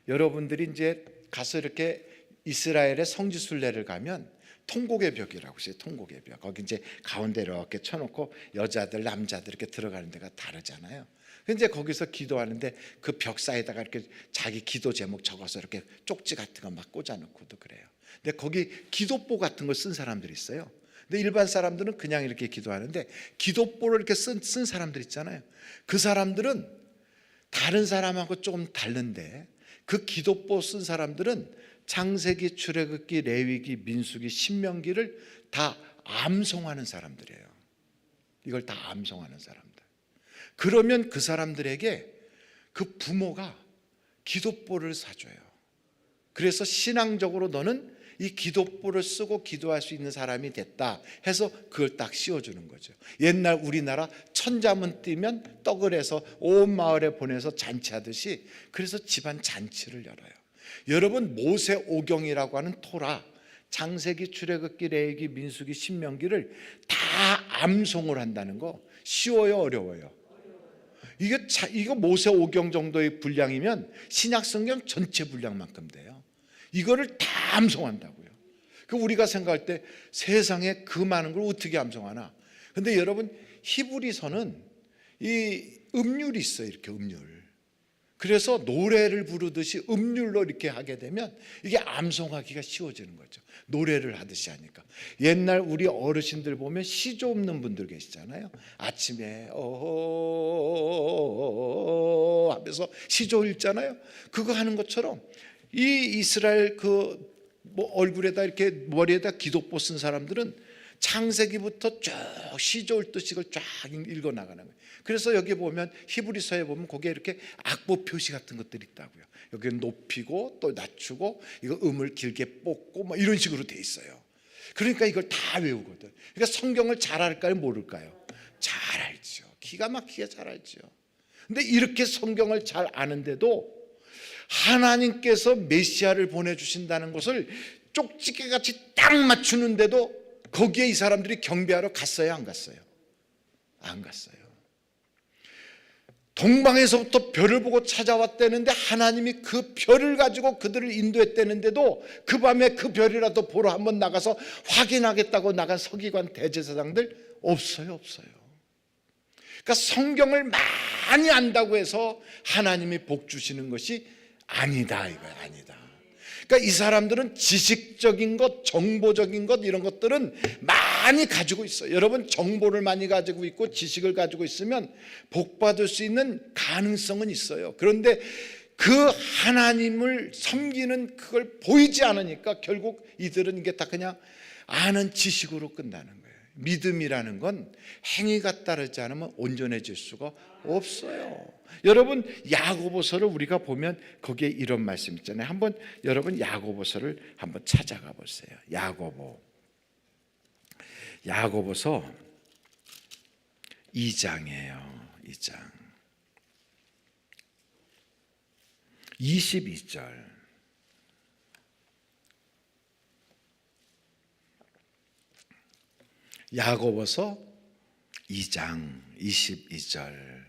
여러분들이 이제 가서 이렇게 이스라엘의 성지순례를 가면 통곡의 벽이라고 있어요. 통곡의 벽. 거기 이제 가운데 이렇게 쳐놓고 여자들, 남자들 이렇게 들어가는 데가 다르잖아요. 이제 거기서 기도하는데 그 벽 사이에다가 이렇게 자기 기도 제목 적어서 이렇게 쪽지 같은 거 막 꽂아놓고도 그래요. 근데 거기 기도보 같은 걸 쓴 사람들이 있어요. 근데 일반 사람들은 그냥 이렇게 기도하는데 기도보를 이렇게 쓴 사람들 있잖아요. 그 사람들은 다른 사람하고 조금 다른데 그 기도보 쓴 사람들은 창세기, 출애굽기, 레위기, 민수기, 신명기를 다 암송하는 사람들이에요. 이걸 다 암송하는 사람들. 그러면 그 사람들에게 그 부모가 기도뽀를 사줘요. 그래서 신앙적으로 너는 이 기도뽀를 쓰고 기도할 수 있는 사람이 됐다 해서 그걸 딱 씌워주는 거죠. 옛날 우리나라 천자문 띄면 떡을 해서 온 마을에 보내서 잔치하듯이, 그래서 집안 잔치를 열어요. 여러분, 모세오경이라고 하는 토라, 창세기, 출애굽기, 레위기, 민수기, 신명기를 다 암송을 한다는 거 쉬워요, 어려워요? 이거 모세오경 정도의 분량이면 신약성경 전체 분량만큼 돼요. 이거를 다 암송한다고요. 그 우리가 생각할 때 세상에 그 많은 걸 어떻게 암송하나? 근데 여러분, 히브리서는 이 음률이 있어요. 이렇게 음률. 그래서 노래를 부르듯이 음률로 이렇게 하게 되면 이게 암송하기가 쉬워지는 거죠. 노래를 하듯이 하니까. 옛날 우리 어르신들 보면 시조 없는 분들 계시잖아요. 아침에 하면서 시조 읽잖아요. 그거 하는 것처럼 이 이스라엘 얼굴에다 이렇게 머리에다 기도뽀 쓴 사람들은 창세기부터 쭉 시조 읽듯이 이걸 쫙 읽어 나가는 거예요. 그래서 여기 보면 히브리서에 보면 거기에 이렇게 악보 표시 같은 것들이 있다고요. 여기는 높이고 또 낮추고 이거 음을 길게 뽑고 뭐 이런 식으로 돼 있어요. 그러니까 이걸 다 외우거든. 그러니까 성경을 잘 알까요, 모를까요? 잘 알죠. 기가 막히게 잘 알죠. 근데 이렇게 성경을 잘 아는데도 하나님께서 메시아를 보내주신다는 것을 쪽지게같이 딱 맞추는데도 거기에 이 사람들이 경배하러 갔어요, 안 갔어요? 안 갔어요. 동방에서부터 별을 보고 찾아왔다는데 하나님이 그 별을 가지고 그들을 인도했다는데도 그 밤에 그 별이라도 보러 한번 나가서 확인하겠다고 나간 서기관 대제사장들 없어요. 그러니까 성경을 많이 안다고 해서 하나님이 복 주시는 것이 아니다, 이거야. 아니다. 그러니까 이 사람들은 지식적인 것, 정보적인 것, 이런 것들은 많이 가지고 있어요. 여러분, 정보를 많이 가지고 있고 지식을 가지고 있으면 복 받을 수 있는 가능성은 있어요. 그런데 그 하나님을 섬기는 그걸 보이지 않으니까 결국 이들은 이게 다 그냥 아는 지식으로 끝나는 거예요. 믿음이라는 건 행위가 따르지 않으면 온전해질 수가 없어요. 여러분, 야고보서를 우리가 보면 거기에 이런 말씀 있잖아요. 한번 여러분 야고보서를 한번 찾아가 보세요. 야고보서 2장이에요. 2장 22절. 야고보서 2장 22절.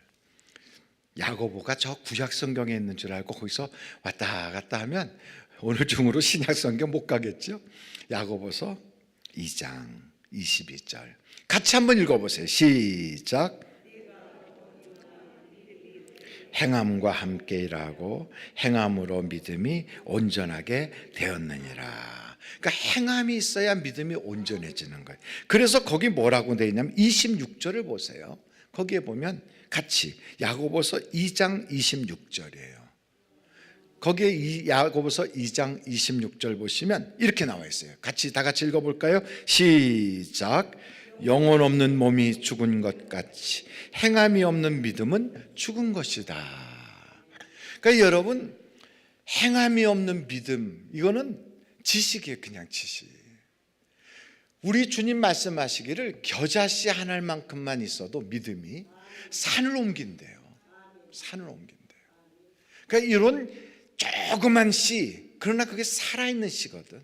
야고보가 저 구약 성경에 있는 줄 알고 거기서 왔다 갔다 하면 오늘 중으로 신약 성경 못 가겠죠? 야고보서 2장 22절. 같이 한번 읽어보세요. 시작. 행함과 함께 일하고 행함으로 믿음이 온전하게 되었느니라. 그러니까 행함이 있어야 믿음이 온전해지는 거예요. 그래서 거기 뭐라고 되어 있냐면 26절을 보세요. 거기에 보면 같이 야고보서 2장 26절이에요. 거기에 야고보서 2장 26절 보시면 이렇게 나와 있어요. 다 같이 읽어볼까요? 시작. 영혼 없는 몸이 죽은 것 같이 행함이 없는 믿음은 죽은 것이다. 그러니까 여러분, 행함이 없는 믿음, 이거는 지식이에요. 그냥 지식. 우리 주님 말씀하시기를 겨자씨 한 알만큼만 있어도 믿음이 산을 옮긴대요. 산을 옮긴대요. 그러니까 이런 조그만 씨, 그러나 그게 살아있는 씨거든.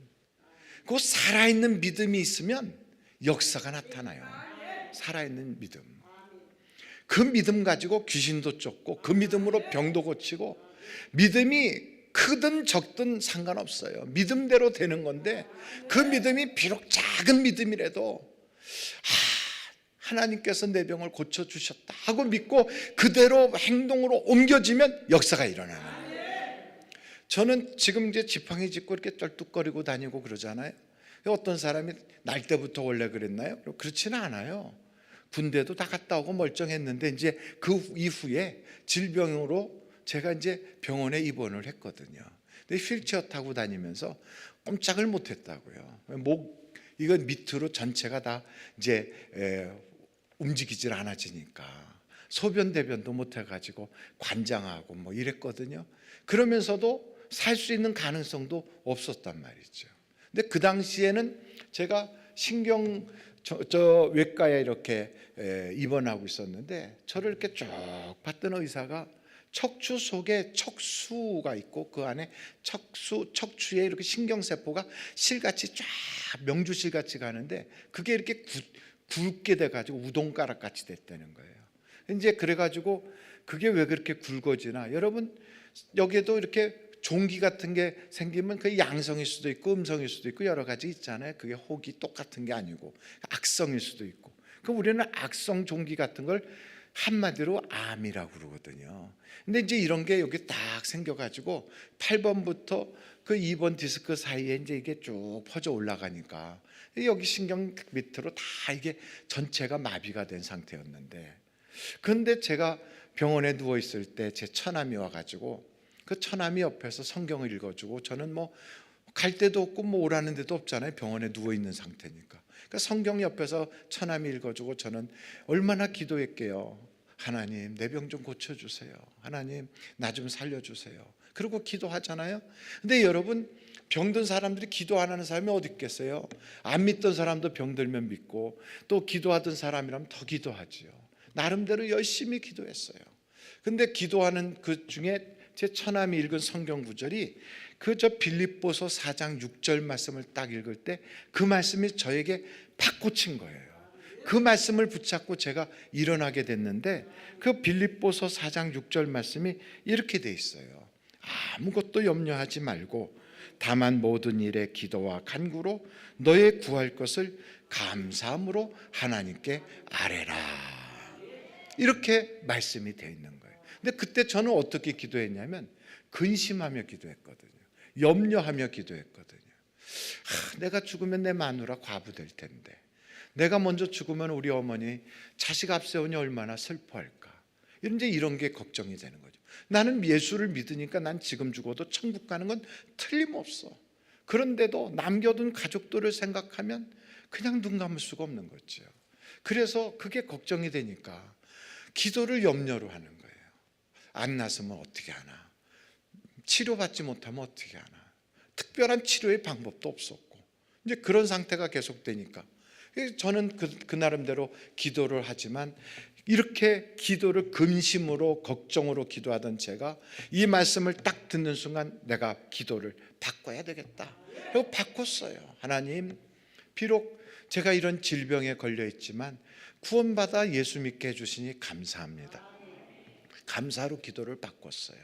그 살아있는 믿음이 있으면 역사가 나타나요. 살아있는 믿음. 그 믿음 가지고 귀신도 쫓고, 그 믿음으로 병도 고치고, 믿음이 크든 적든 상관없어요. 믿음대로 되는 건데, 그 믿음이 비록 작은 믿음이라도 하나님께서 내 병을 고쳐주셨다 하고 믿고 그대로 행동으로 옮겨지면 역사가 일어나는 거예요. 저는 지금 이제 지팡이 짚고 이렇게 떨뚝거리고 다니고 그러잖아요. 어떤 사람이 날 때부터 원래 그랬나요? 그렇지는 않아요. 군대도 다 갔다 오고 멀쩡했는데 이제 그 이후에 질병으로 제가 이제 병원에 입원을 했거든요. 근데 휠체어 타고 다니면서 꼼짝을 못했다고요. 이건 밑으로 전체가 다 이제 움직이질 않아지니까 소변 대변도 못해가지고 관장하고 뭐 이랬거든요. 그러면서도 살 수 있는 가능성도 없었단 말이죠. 근데 그 당시에는 제가 신경 외과에 이렇게 입원하고 있었는데, 저를 이렇게 쭉 봤던 의사가 척추 속에 척수가 있고 그 안에 척추에 이렇게 신경세포가 실같이 쫙 명주실같이 가는데, 그게 이렇게 굵게 돼가지고 우동가락 같이 됐다는 거예요. 이제 그래가지고 그게 왜 그렇게 굵어지나, 여러분 여기에도 이렇게 종기 같은 게 생기면 그 양성일 수도 있고 음성일 수도 있고 여러 가지 있잖아요. 그게 혹이 똑같은 게 아니고 악성일 수도 있고. 그럼 우리는 악성 종기 같은 걸 한마디로 암이라고 그러거든요. 근데 이제 이런 게 여기 딱 생겨가지고 8번부터 그 2번 디스크 사이에 이제 이게 쭉 퍼져 올라가니까 여기 신경 밑으로 다 이게 전체가 마비가 된 상태였는데, 근데 제가 병원에 누워 있을 때 제 처남이 와가지고 그 처남이 옆에서 성경을 읽어주고, 저는 뭐 갈 데도 없고 뭐 오라는 데도 없잖아요. 병원에 누워 있는 상태니까. 그러니까 성경 옆에서 처남이 읽어주고 저는 얼마나 기도했게요. 하나님 내 병 좀 고쳐주세요. 하나님 나 좀 살려주세요. 그리고 기도하잖아요. 근데 여러분, 병든 사람들이 기도 안 하는 사람이 어디 있겠어요? 안 믿던 사람도 병들면 믿고, 또 기도하던 사람이라면 더 기도하지요. 나름대로 열심히 기도했어요. 근데 기도하는 그 중에 제 처남이 읽은 성경 구절이 그 빌립보서 4장 6절 말씀을 딱 읽을 때 그 말씀이 저에게 팍 꽂힌 거예요. 그 말씀을 붙잡고 제가 일어나게 됐는데, 그 빌립보서 4장 6절 말씀이 이렇게 돼 있어요. 아무것도 염려하지 말고 다만 모든 일에 기도와 간구로 너의 구할 것을 감사함으로 하나님께 아뢰라. 이렇게 말씀이 되어 있는 거예요. 근데 그때 저는 어떻게 기도했냐면 근심하며 기도했거든요. 염려하며 기도했거든요. 내가 죽으면 내 마누라 과부 될 텐데, 내가 먼저 죽으면 우리 어머니 자식 앞세우니 얼마나 슬퍼할까. 이제 이런 게 걱정이 되는 거죠. 나는 예수를 믿으니까 난 지금 죽어도 천국 가는 건 틀림없어. 그런데도 남겨둔 가족들을 생각하면 그냥 눈 감을 수가 없는 거죠. 그래서 그게 걱정이 되니까 기도를 염려로 하는 거예요. 안 났으면 어떻게 하나, 치료받지 못하면 어떻게 하나, 특별한 치료의 방법도 없었고, 이제 그런 상태가 계속되니까 저는 그 나름대로 기도를 하지만, 이렇게 기도를 근심으로 걱정으로 기도하던 제가 이 말씀을 딱 듣는 순간 내가 기도를 바꿔야 되겠다. 그리고 바꿨어요. 하나님, 비록 제가 이런 질병에 걸려 있지만 구원받아 예수 믿게 해주시니 감사합니다. 감사로 기도를 바꿨어요.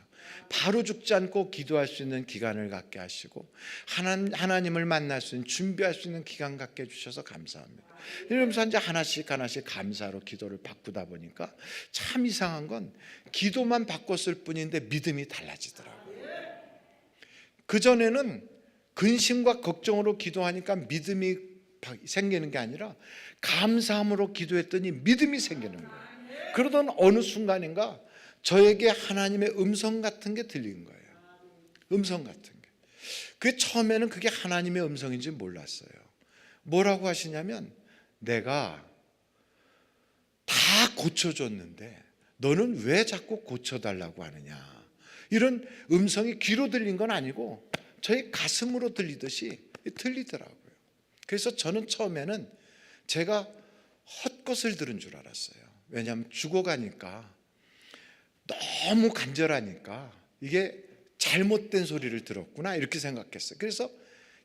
바로 죽지 않고 기도할 수 있는 기간을 갖게 하시고 하나님을 만날 수 있는, 준비할 수 있는 기간 갖게 해주셔서 감사합니다. 이러면서 이제 하나씩 감사로 기도를 바꾸다 보니까 참 이상한 건 기도만 바꿨을 뿐인데 믿음이 달라지더라고요. 그전에는 근심과 걱정으로 기도하니까 믿음이 생기는 게 아니라 감사함으로 기도했더니 믿음이 생기는 거예요. 그러던 어느 순간인가 저에게 하나님의 음성 같은 게 들린 거예요. 음성 같은 게. 그게 처음에는 그게 하나님의 음성인지 몰랐어요. 뭐라고 하시냐면, 내가 다 고쳐줬는데 너는 왜 자꾸 고쳐달라고 하느냐. 이런 음성이 귀로 들린 건 아니고 저희 가슴으로 들리듯이 들리더라고요. 그래서 저는 처음에는 제가 헛것을 들은 줄 알았어요. 왜냐하면 죽어가니까 너무 간절하니까 이게 잘못된 소리를 들었구나 이렇게 생각했어요. 그래서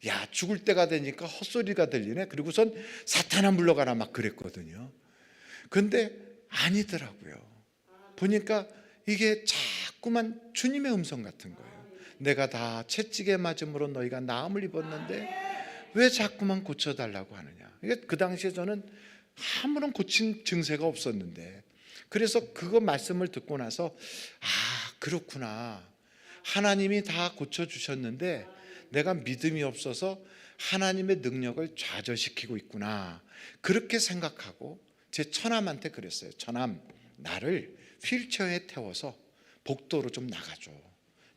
야, 죽을 때가 되니까 헛소리가 들리네. 그리고선 사탄아 물러가라 막 그랬거든요. 근데 아니더라고요. 보니까 이게 자꾸만 주님의 음성 같은 거예요. 내가 다 채찍에 맞음으로 너희가 나음을 입었는데 왜 자꾸만 고쳐달라고 하느냐. 이게 그 당시에 저는 아무런 고친 증세가 없었는데, 그래서 그거 말씀을 듣고 나서 그렇구나. 하나님이 다 고쳐주셨는데 내가 믿음이 없어서 하나님의 능력을 좌절시키고 있구나. 그렇게 생각하고 제 처남한테 그랬어요. 처남, 나를 휠체어에 태워서 복도로 좀 나가줘.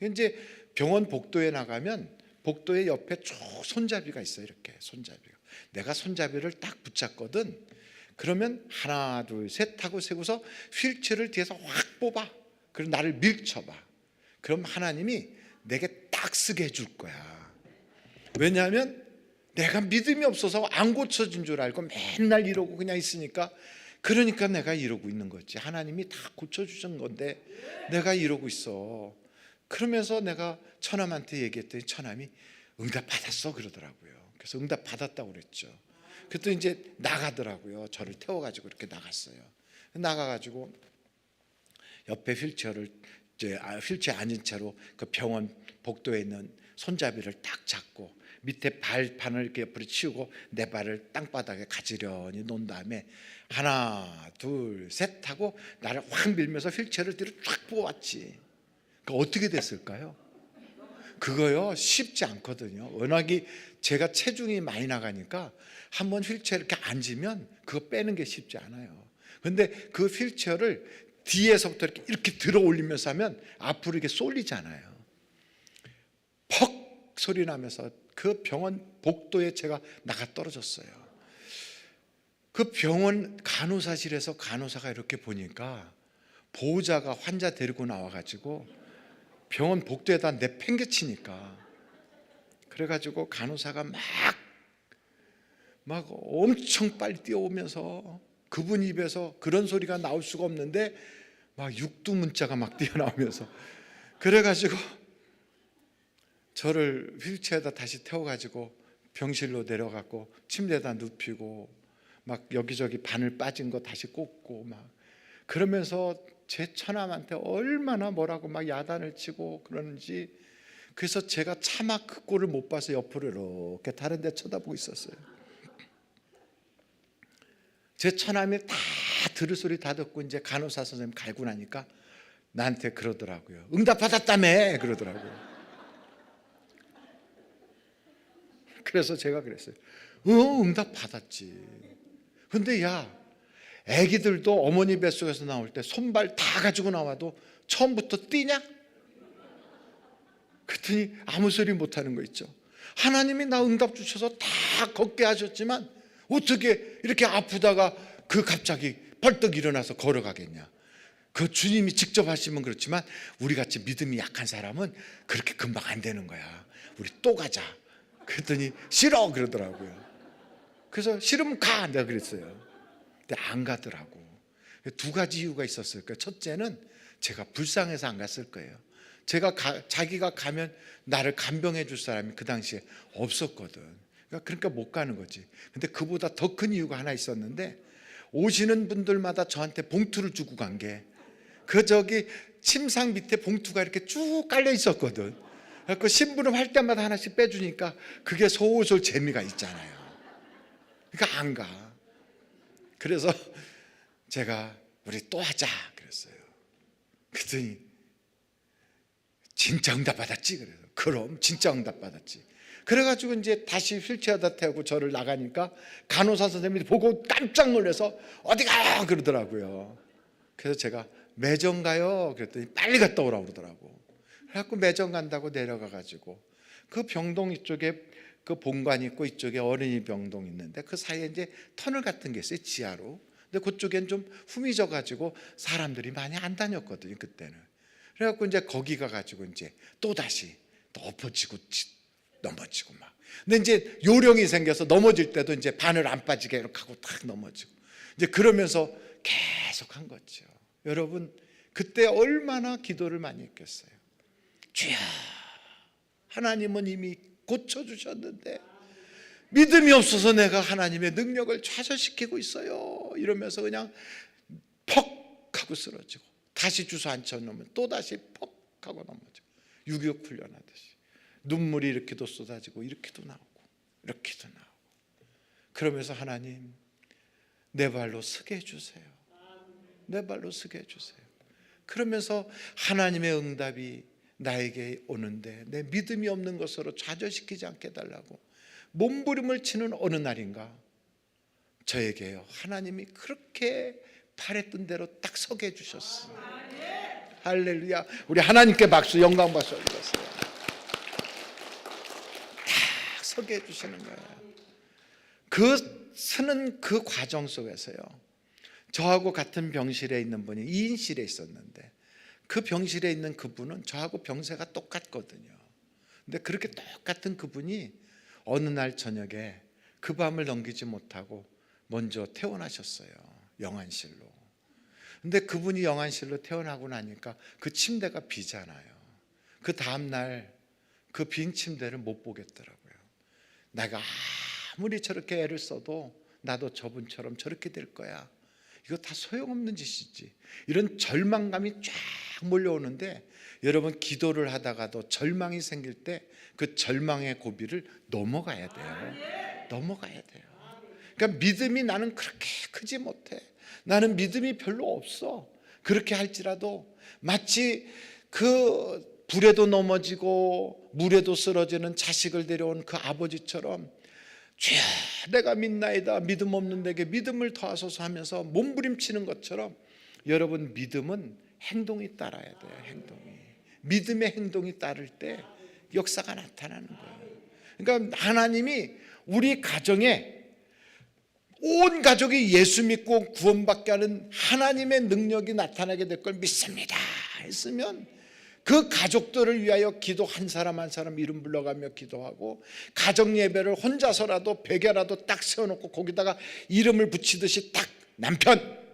이제 병원 복도에 나가면 복도의 옆에 쭉 손잡이가 있어요. 이렇게 손잡이가. 내가 손잡이를 딱 붙잡거든. 그러면 하나 둘 셋 하고 세고서 휠체어를 뒤에서 확 뽑아. 그리고 나를 밀쳐봐. 그럼 하나님이 내게 딱 쓰게 해줄 거야. 왜냐하면 내가 믿음이 없어서 안 고쳐진 줄 알고 맨날 이러고 그냥 있으니까, 그러니까 내가 이러고 있는 거지. 하나님이 다 고쳐주신 건데 내가 이러고 있어. 그러면서 내가 처남한테 얘기했더니 처남이 응답 받았어 그러더라고요. 그래서 응답 받았다고 그랬죠. 그랬더니 이제 나가더라고요. 저를 태워가지고 이렇게 나갔어요. 나가가지고 옆에 휠체어를 이제 휠체어 앉은 채로 그 병원 복도에 있는 손잡이를 딱 잡고 밑에 발판을 이렇게 옆으로 치우고 내 발을 땅바닥에 가지런히 놓은 다음에 하나 둘 셋 하고 나를 확 밀면서 휠체어를 뒤로 쫙 뽑았지. 그러니까 어떻게 됐을까요? 그거요 쉽지 않거든요. 워낙에 제가 체중이 많이 나가니까 한번 휠체어 이렇게 앉으면 그거 빼는 게 쉽지 않아요. 근데 그 휠체어를 뒤에서부터 이렇게 들어 올리면서 하면 앞으로 이렇게 쏠리잖아요. 퍽 소리 나면서 그 병원 복도에 제가 나가 떨어졌어요. 그 병원 간호사실에서 간호사가 이렇게 보니까 보호자가 환자 데리고 나와가지고 병원 복도에다 내팽개치니까, 그래가지고 간호사가 막 엄청 빨리 뛰어오면서 그분 입에서 그런 소리가 나올 수가 없는데 막 육두문자가 막 뛰어나오면서, 그래가지고 저를 휠체어에다 다시 태워가지고 병실로 내려갔고 침대에다 눕히고 막 여기저기 바늘 빠진 거 다시 꽂고 막 그러면서 제 처남한테 얼마나 뭐라고 막 야단을 치고 그러는지. 그래서 제가 차마 그 꼴을 못 봐서 옆으로 이렇게 다른 데 쳐다보고 있었어요. 제 처남이 다 들을 소리 다 듣고 이제 간호사 선생님 갈고 나니까 나한테 그러더라고요. 응답 받았다며 그러더라고요. 그래서 제가 그랬어요. 응답 받았지. 근데 야, 애기들도 어머니 뱃속에서 나올 때 손발 다 가지고 나와도 처음부터 뛰냐? 그랬더니 아무 소리 못하는 거 있죠. 하나님이 나 응답 주셔서 다 걷게 하셨지만 어떻게 이렇게 아프다가 그 갑자기 벌떡 일어나서 걸어가겠냐. 그 주님이 직접 하시면 그렇지만 우리같이 믿음이 약한 사람은 그렇게 금방 안 되는 거야. 우리 또 가자. 그랬더니 싫어 그러더라고요. 그래서 싫으면 가 내가 그랬어요. 근데 안 가더라고. 두 가지 이유가 있었을 거예요. 첫째는 제가 불쌍해서 안 갔을 거예요. 자기가 가면 나를 간병해 줄 사람이 그 당시에 없었거든. 그러니까 못 가는 거지. 근데 그보다 더 큰 이유가 하나 있었는데, 오시는 분들마다 저한테 봉투를 주고 간 게 그 저기 침상 밑에 봉투가 이렇게 쭉 깔려 있었거든. 그래서 심부름 할 때마다 하나씩 빼주니까 그게 소설 재미가 있잖아요. 그러니까 안 가. 그래서 제가 우리 또 하자 그랬어요. 그랬더니 진짜 응답 받았지? 그래서 그럼 진짜 응답 받았지. 그래가지고 이제 다시 휠체어다 태우고 저를 나가니까 간호사 선생님이 보고 깜짝 놀라서 어디 가요? 그러더라고요. 그래서 제가 매점 가요 그랬더니 빨리 갔다 오라고 그러더라고. 그래갖고 매점 간다고 내려가가지고 그 병동 이쪽에 그 본관 있고 이쪽에 어린이 병동 있는데 그 사이에 이제 터널 같은 게 있어요, 지하로. 근데 그쪽엔 좀 후미져가지고 사람들이 많이 안 다녔거든요, 그때는. 그래갖고 이제 거기 가가지고 이제 또 다시 또 엎어지고 넘어지고 막. 근데 이제 요령이 생겨서 넘어질 때도 이제 바늘 안 빠지게 이렇게 하고 탁 넘어지고. 이제 그러면서 계속 한 거죠. 여러분, 그때 얼마나 기도를 많이 했겠어요. 주여, 하나님은 이미 고쳐주셨는데 믿음이 없어서 내가 하나님의 능력을 좌절시키고 있어요. 이러면서 그냥 퍽 하고 쓰러지고 다시 주저앉혀 놓으면 또 다시 퍽 하고 넘어지고 6.25 훈련하듯이 눈물이 이렇게도 쏟아지고 이렇게도 나오고 이렇게도 나오고. 그러면서 하나님, 내 발로 서게 해주세요. 내 발로 서게 해주세요. 그러면서 하나님의 응답이 나에게 오는데 내 믿음이 없는 것으로 좌절시키지 않게 해달라고 몸부림을 치는 어느 날인가 저에게요, 하나님이 그렇게 바랬던 대로 딱 서게 해주셨어요. 할렐루야. 우리 하나님께 박수, 영광 박수 올렸어요. 딱 서게 해주시는 거예요. 그 쓰는 그 과정 속에서요, 저하고 같은 병실에 있는 분이 2인실에 있었는데 그 병실에 있는 그분은 저하고 병세가 똑같거든요. 근데 그렇게 똑같은 그분이 어느 날 저녁에 그 밤을 넘기지 못하고 먼저 퇴원하셨어요. 영안실로. 근데 그분이 영안실로 퇴원하고 나니까 그 침대가 비잖아요. 그 다음날 그 빈 침대를 못 보겠더라고요. 내가 아무리 저렇게 애를 써도 나도 저분처럼 저렇게 될 거야. 이거 다 소용없는 짓이지. 이런 절망감이 쫙 몰려오는데, 여러분 기도를 하다가도 절망이 생길 때 그 절망의 고비를 넘어가야 돼요. 넘어가야 돼요. 그러니까 믿음이 나는 그렇게 크지 못해, 나는 믿음이 별로 없어, 그렇게 할지라도 마치 그 불에도 넘어지고 물에도 쓰러지는 자식을 데려온 그 아버지처럼 주여 내가 믿나이다, 믿음 없는 내게 믿음을 더하소서 하면서 몸부림치는 것처럼, 여러분 믿음은 행동이 따라야 돼요. 행동이, 믿음의 행동이 따를 때 역사가 나타나는 거예요. 그러니까 하나님이 우리 가정에 온 가족이 예수 믿고 구원받게 하는 하나님의 능력이 나타나게 될 걸 믿습니다 했으면, 그 가족들을 위하여 기도 한 사람 한 사람 이름 불러가며 기도하고, 가정 예배를 혼자서라도 베개라도 딱 세워놓고 거기다가 이름을 붙이듯이 딱 남편,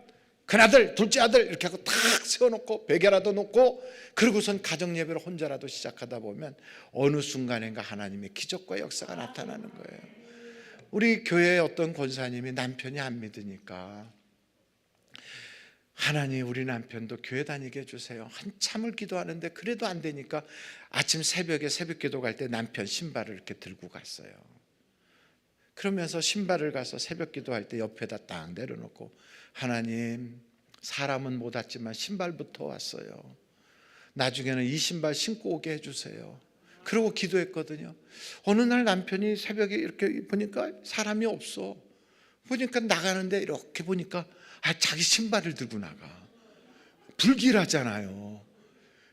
큰아들, 둘째 아들 이렇게 하고 딱 세워놓고 베개라도 놓고, 그러고선 가정 예배를 혼자라도 시작하다 보면 어느 순간인가 하나님의 기적과 역사가 나타나는 거예요. 우리 교회의 어떤 권사님이 남편이 안 믿으니까, 하나님 우리 남편도 교회 다니게 해주세요. 한참을 기도하는데 그래도 안 되니까 아침 새벽에 새벽 기도 갈 때 남편 신발을 이렇게 들고 갔어요. 그러면서 신발을 가서 새벽 기도할 때 옆에다 딱 내려놓고, 하나님 사람은 못 왔지만 신발부터 왔어요. 나중에는 이 신발 신고 오게 해주세요. 그러고 기도했거든요. 어느 날 남편이 새벽에 이렇게 보니까 사람이 없어. 보니까 나가는데 이렇게 보니까 자기 신발을 들고 나가. 불길하잖아요.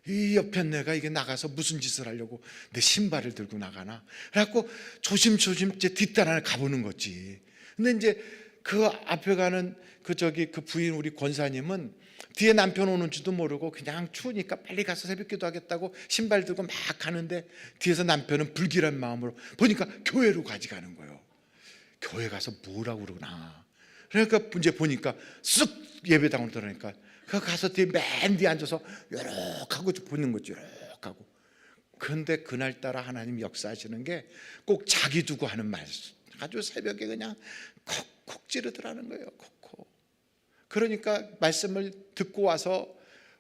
이 옆에 내가 이게 나가서 무슨 짓을 하려고 내 신발을 들고 나가나. 그래갖고 조심조심 이제 뒷단을 가보는 거지. 근데 이제 그 앞에 가는 그 부인 우리 권사님은 뒤에 남편 오는지도 모르고 그냥 추우니까 빨리 가서 새벽 기도하겠다고 신발 들고 막 가는데, 뒤에서 남편은 불길한 마음으로 보니까 교회로 가져가는 거예요. 교회 가서 뭐라고 그러나. 그러니까 이제 보니까 쓱 예배당으로 들어가니까 그 가서 뒤에 맨 뒤에 앉아서 요렇게 하고 보는 거죠. 요렇게 하고. 그런데 그날따라 하나님 역사하시는 게 꼭 자기 두고 하는 말씀, 아주 새벽에 그냥 콕콕 찌르더라는 거예요. 콕콕. 그러니까 말씀을 듣고 와서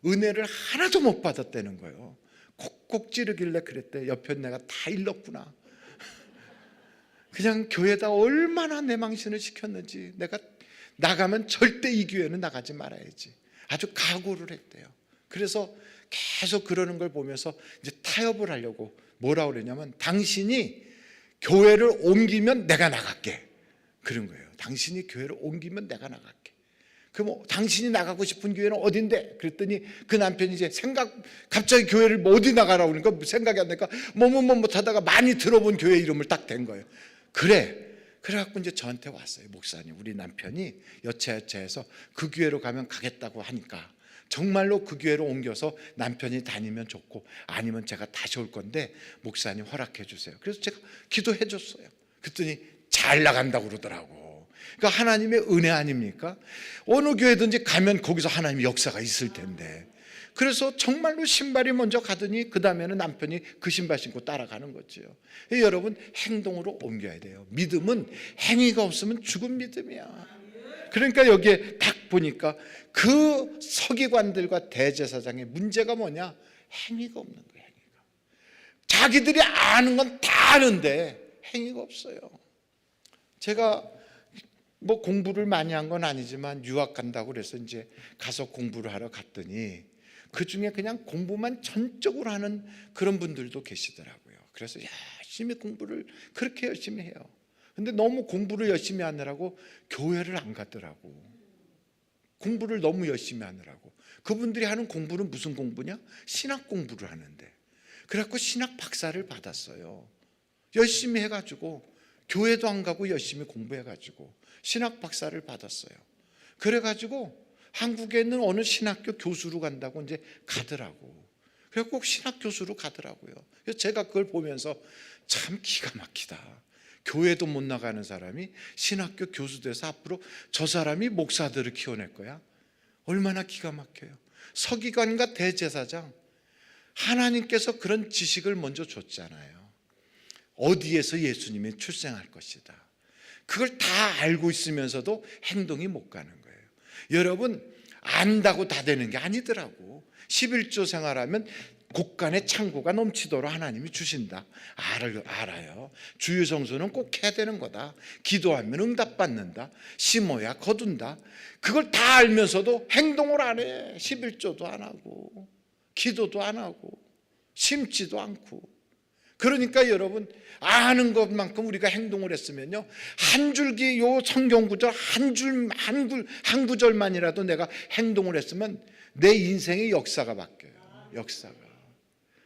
은혜를 하나도 못 받았다는 거예요. 콕콕 찌르길래 그랬대. 옆에 내가 다 일렀구나. 그냥 교회에다 얼마나 내 망신을 시켰는지, 내가 나가면 절대 이 교회는 나가지 말아야지, 아주 각오를 했대요. 그래서 계속 그러는 걸 보면서 이제 타협을 하려고 뭐라고 그러냐면, 당신이 교회를 옮기면 내가 나갈게, 그런 거예요. 당신이 교회를 옮기면 내가 나갈게. 그럼 당신이 나가고 싶은 교회는 어딘데? 그랬더니 그 남편이 이제 갑자기 교회를 어디 나가라고 그러니까 생각이 안 나니까 못하다가 많이 들어본 교회 이름을 딱 댄 거예요. 그래갖고 이제 저한테 왔어요. 목사님, 우리 남편이 여차여차해서 그 교회로 가면 가겠다고 하니까 정말로 그 교회로 옮겨서 남편이 다니면 좋고, 아니면 제가 다시 올 건데 목사님 허락해 주세요. 그래서 제가 기도해 줬어요. 그랬더니 잘 나간다고 그러더라고. 그러니까 하나님의 은혜 아닙니까? 어느 교회든지 가면 거기서 하나님의 역사가 있을 텐데. 그래서 정말로 신발이 먼저 가더니 그 다음에는 남편이 그 신발 신고 따라가는 거죠. 여러분, 행동으로 옮겨야 돼요. 믿음은 행위가 없으면 죽은 믿음이야. 그러니까 여기에 딱 보니까 그 서기관들과 대제사장의 문제가 뭐냐? 행위가 없는 거예요. 행위가. 자기들이 아는 건 다 아는데 행위가 없어요. 제가 뭐 공부를 많이 한 건 아니지만 유학 간다고 그래서 이제 가서 공부를 하러 갔더니 그 중에 그냥 공부만 전적으로 하는 그런 분들도 계시더라고요. 그래서 열심히 공부를 그렇게 열심히 해요. 근데 너무 공부를 열심히 하느라고 교회를 안 가더라고. 공부를 너무 열심히 하느라고. 그분들이 하는 공부는 무슨 공부냐? 신학 공부를 하는데. 그래갖고 신학 박사를 받았어요. 열심히 해가지고 교회도 안 가고 열심히 공부해가지고 신학 박사를 받았어요. 그래가지고 한국에 있는 어느 신학교 교수로 간다고 이제 가더라고. 그래서 꼭 신학 교수로 가더라고요. 그래서 제가 그걸 보면서 참 기가 막히다. 교회도 못 나가는 사람이 신학교 교수 돼서 앞으로 저 사람이 목사들을 키워낼 거야. 얼마나 기가 막혀요. 서기관과 대제사장, 하나님께서 그런 지식을 먼저 줬잖아요. 어디에서 예수님이 출생할 것이다. 그걸 다 알고 있으면서도 행동이 못 가는 거예요. 여러분, 안다고 다 되는 게 아니더라고. 11조 생활하면 곳간에 창고가 넘치도록 하나님이 주신다. 알아요. 주유 성수는 꼭 해야 되는 거다. 기도하면 응답받는다. 심어야 거둔다. 그걸 다 알면서도 행동을 안 해. 11조도 안 하고 기도도 안 하고 심지도 않고. 그러니까 여러분, 아는 것만큼 우리가 행동을 했으면요, 한 줄기 요 성경 구절 한 구절만이라도 내가 행동을 했으면 내 인생의 역사가 바뀌어요. 역사가.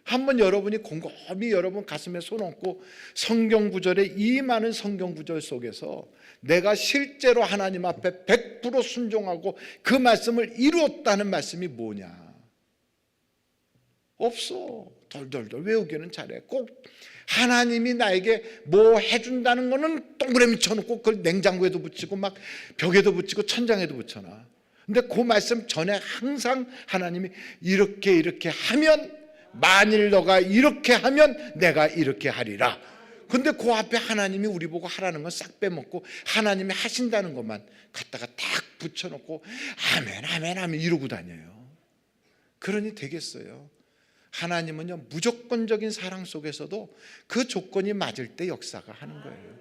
한번 여러분이 곰곰이 여러분 가슴에 손 얹고 성경 구절의 이 많은 성경 구절 속에서 내가 실제로 하나님 앞에 100% 순종하고 그 말씀을 이루었다는 말씀이 뭐냐? 없어. 덜덜덜 외우기는 잘해. 꼭 하나님이 나에게 뭐 해준다는 거는 동그라미 쳐놓고 그걸 냉장고에도 붙이고 막 벽에도 붙이고 천장에도 붙여놔. 근데 그 말씀 전에 항상 하나님이 이렇게 하면, 만일 너가 이렇게 하면 내가 이렇게 하리라. 근데 그 앞에 하나님이 우리 보고 하라는 건 싹 빼먹고 하나님이 하신다는 것만 갖다가 딱 붙여놓고 아멘 이러고 다녀요. 그러니 되겠어요? 하나님은요, 무조건적인 사랑 속에서도 그 조건이 맞을 때 역사가 하는 거예요.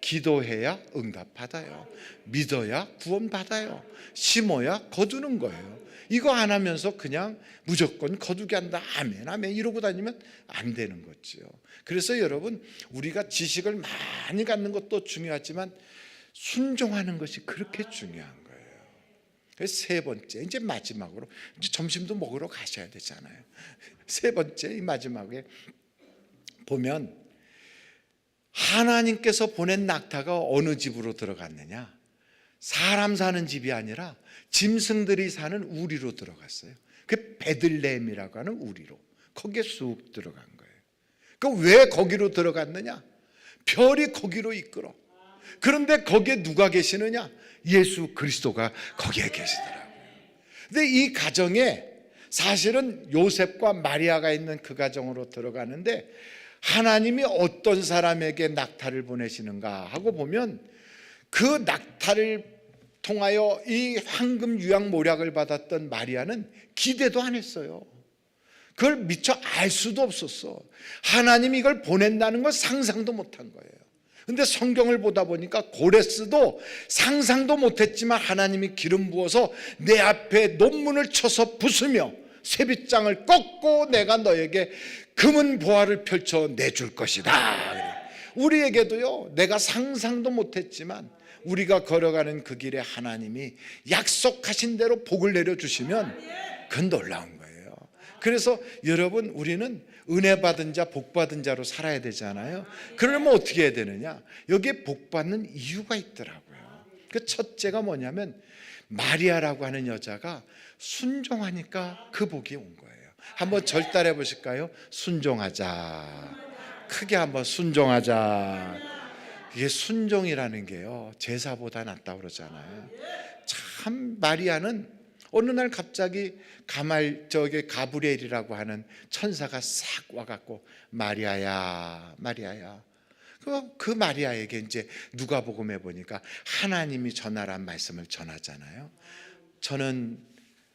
기도해야 응답받아요. 믿어야 구원받아요. 심어야 거두는 거예요. 이거 안 하면서 그냥 무조건 거두게 한다, 아멘 이러고 다니면 안 되는 거죠. 그래서 여러분, 우리가 지식을 많이 갖는 것도 중요하지만 순종하는 것이 그렇게 중요한 거예요. 그래서 세 번째, 이제 마지막으로, 이제 점심도 먹으러 가셔야 되잖아요. 세 번째, 이 마지막에 보면 하나님께서 보낸 낙타가 어느 집으로 들어갔느냐? 사람 사는 집이 아니라 짐승들이 사는 우리로 들어갔어요. 그 베들레헴이라고 하는 우리로, 거기에 쑥 들어간 거예요. 그 왜 거기로 들어갔느냐? 별이 거기로 이끌어. 그런데 거기에 누가 계시느냐? 예수 그리스도가 거기에 계시더라고요. 근데 이 가정에 사실은 요셉과 마리아가 있는 그 가정으로 들어가는데 하나님이 어떤 사람에게 낙타를 보내시는가 하고 보면, 그 낙타를 통하여 이 황금 유향 모략을 받았던 마리아는 기대도 안 했어요. 그걸 미처 알 수도 없었어. 하나님이 이걸 보낸다는 걸 상상도 못한 거예요. 근데 성경을 보다 보니까 고레스도 상상도 못했지만 하나님이 기름 부어서 내 앞에 논문을 쳐서 부수며 쇠빗장을 꺾고 내가 너에게 금은 보화를 펼쳐 내줄 것이다. 우리에게도요, 내가 상상도 못했지만 우리가 걸어가는 그 길에 하나님이 약속하신 대로 복을 내려주시면 그건 놀라운 거예요. 그래서 여러분, 우리는 은혜 받은 자, 복 받은 자로 살아야 되잖아요. 그러면 어떻게 해야 되느냐? 여기에 복 받는 이유가 있더라고요. 그 첫째가 뭐냐면, 마리아라고 하는 여자가 순종하니까 그 복이 온 거예요. 한번 절달해 보실까요? 순종하자. 크게 한번 순종하자. 이게 순종이라는 게요, 제사보다 낫다고 그러잖아요. 참 마리아는 어느 날 갑자기 가브리엘이라고 하는 천사가 싹 와갖고 마리아야 그 마리아에게 이제 누가복음에 보니까 하나님이 전하란 말씀을 전하잖아요. 저는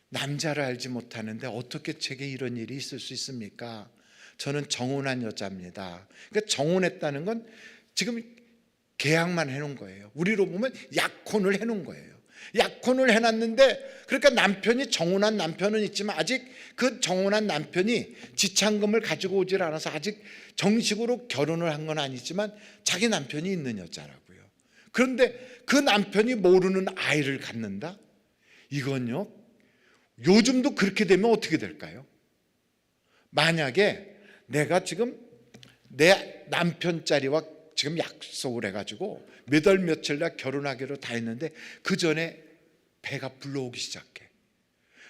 남자를 알지 못하는데 어떻게 제게 이런 일이 있을 수 있습니까? 저는 정혼한 여자입니다. 그러니까 정혼했다는 건 지금 계약만 해놓은 거예요. 우리로 보면 약혼을 해놓은 거예요. 약혼을 해놨는데, 그러니까 남편이, 정혼한 남편은 있지만 아직 그 정혼한 남편이 지참금을 가지고 오질 않아서 아직 정식으로 결혼을 한 건 아니지만 자기 남편이 있는 여자라고요. 그런데 그 남편이 모르는 아이를 갖는다? 이건요, 요즘도 그렇게 되면 어떻게 될까요? 만약에 내가 지금 내 남편 자리와 지금 약속을 해가지고 몇 월 며칠 날 결혼하기로 다 했는데 그 전에 배가 불러오기 시작해.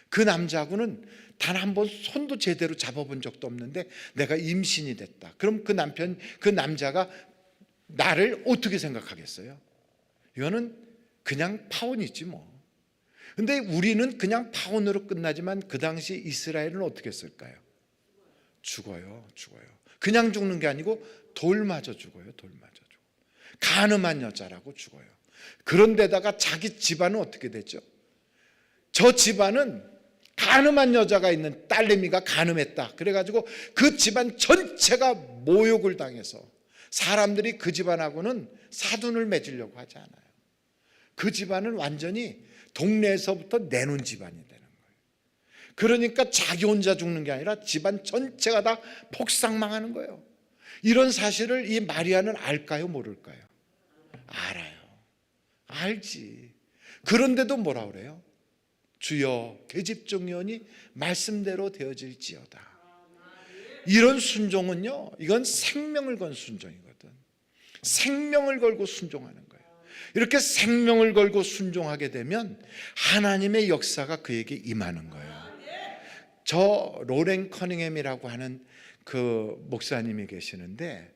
그 남자하고는 단 한 번 손도 제대로 잡아본 적도 없는데 내가 임신이 됐다. 그럼 그 남자가 나를 어떻게 생각하겠어요? 이거는 그냥 파혼이지 뭐. 근데 우리는 그냥 파혼으로 끝나지만 그 당시 이스라엘은 어떻게 했을까요? 죽어요. 그냥 죽는 게 아니고 돌 맞아 죽어요. 가늠한 여자라고 죽어요. 그런데다가 자기 집안은 어떻게 되죠? 저 집안은 가늠한 여자가 있는 딸내미가 가늠했다. 그래가지고 그 집안 전체가 모욕을 당해서 사람들이 그 집안하고는 사돈을 맺으려고 하지 않아요. 그 집안은 완전히 동네에서부터 내놓은 집안이 되는 거예요. 그러니까 자기 혼자 죽는 게 아니라 집안 전체가 다 폭삭망하는 거예요. 이런 사실을 이 마리아는 알까요? 모를까요? 알아요. 알지. 그런데도 뭐라 그래요? 주여 계집종년이 말씀대로 되어질지어다. 이런 순종은요, 이건 생명을 건 순종이거든. 생명을 걸고 순종하는 거예요. 이렇게 생명을 걸고 순종하게 되면 하나님의 역사가 그에게 임하는 거예요. 저 로렌 커닝햄이라고 하는 그 목사님이 계시는데,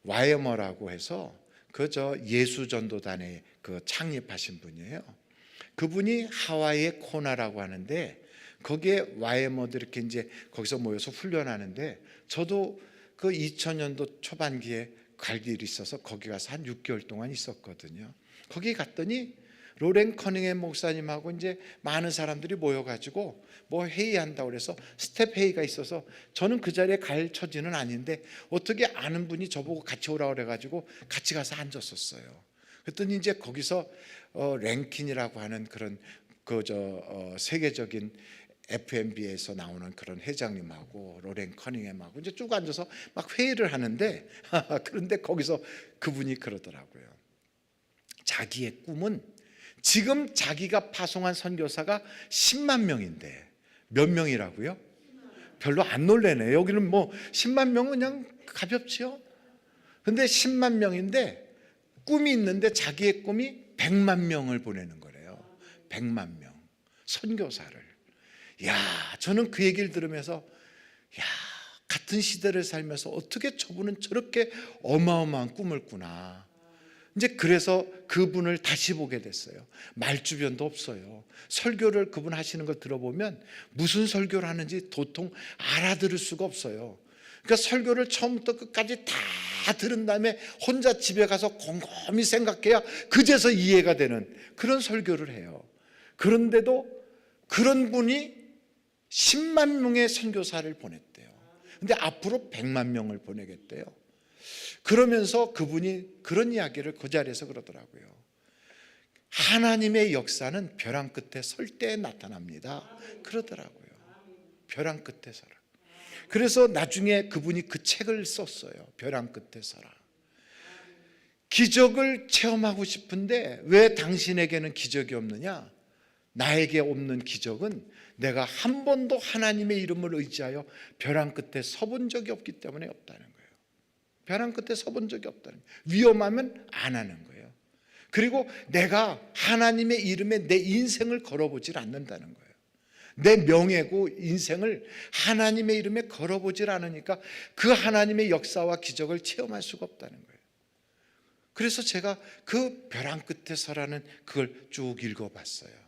와이어머라고 해서 그 저 예수전도단에 그 창립하신 분이에요. 그분이 하와이의 코나라고 하는데 거기에 와이어머들 이렇게 이제 거기서 모여서 훈련하는데, 저도 그 2000년도 초반기에 갈 일이 있어서 거기 가서 한 6개월 동안 있었거든요. 거기 갔더니 로렌 커닝햄 목사님하고 이제 많은 사람들이 모여가지고 뭐 회의한다고 그래서 스텝 회의가 있어서 저는 그 자리에 갈 처지는 아닌데 어떻게 아는 분이 저보고 같이 오라고 그래가지고 같이 가서 앉았었어요. 그랬더니 이제 거기서 랭킨이라고 하는 그런 세계적인 FMB에서 나오는 그런 회장님하고 로렌 커닝햄하고 이제 쭉 앉아서 막 회의를 하는데 그런데 거기서 그분이 그러더라고요. 자기의 꿈은 지금 자기가 파송한 선교사가 10만 명인데 몇 명이라고요? 별로 안 놀래네. 여기는 뭐 10만 명은 그냥 가볍지요. 근데 10만 명인데 꿈이 있는데 자기의 꿈이 100만 명을 보내는 거래요. 100만 명 선교사를. 야, 저는 그 얘기를 들으면서 야, 같은 시대를 살면서 어떻게 저분은 저렇게 어마어마한 꿈을 꾸나. 이제 그래서 그분을 다시 보게 됐어요. 말주변도 없어요. 설교를 그분 하시는 걸 들어보면 무슨 설교를 하는지 도통 알아들을 수가 없어요. 그러니까 설교를 처음부터 끝까지 다 들은 다음에 혼자 집에 가서 곰곰이 생각해야 그제서 이해가 되는 그런 설교를 해요. 그런데도 그런 분이 10만 명의 선교사를 보냈대요. 근데 앞으로 100만 명을 보내겠대요. 그러면서 그분이 그런 이야기를 그 자리에서 그러더라고요. 하나님의 역사는 벼랑 끝에 설 때 나타납니다. 그러더라고요. 벼랑 끝에 서라. 그래서 나중에 그분이 그 책을 썼어요. 벼랑 끝에 서라. 기적을 체험하고 싶은데 왜 당신에게는 기적이 없느냐? 나에게 없는 기적은 내가 한 번도 하나님의 이름을 의지하여 벼랑 끝에 서본 적이 없기 때문에 없다는 거예요. 벼랑 끝에 서본 적이 없다는 거예요. 위험하면 안 하는 거예요. 그리고 내가 하나님의 이름에 내 인생을 걸어보질 않는다는 거예요. 내 명예고 인생을 하나님의 이름에 걸어보질 않으니까 그 하나님의 역사와 기적을 체험할 수가 없다는 거예요. 그래서 제가 그 벼랑 끝에 서라는 그걸 쭉 읽어봤어요.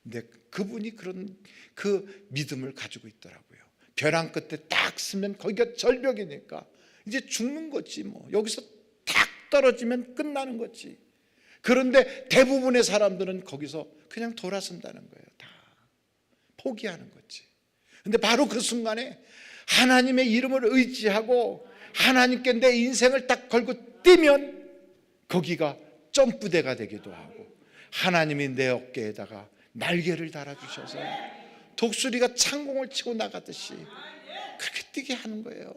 근데 그분이 그런 그 믿음을 가지고 있더라고요. 벼랑 끝에 딱 쓰면 거기가 절벽이니까 이제 죽는 거지 뭐. 여기서 탁 떨어지면 끝나는 거지. 그런데 대부분의 사람들은 거기서 그냥 돌아선다는 거예요. 다 포기하는 거지. 근데 바로 그 순간에 하나님의 이름을 의지하고 하나님께 내 인생을 딱 걸고 뛰면 거기가 점프대가 되기도 하고 하나님이 내 어깨에다가 날개를 달아주셔서 독수리가 창공을 치고 나가듯이 그렇게 뛰게 하는 거예요.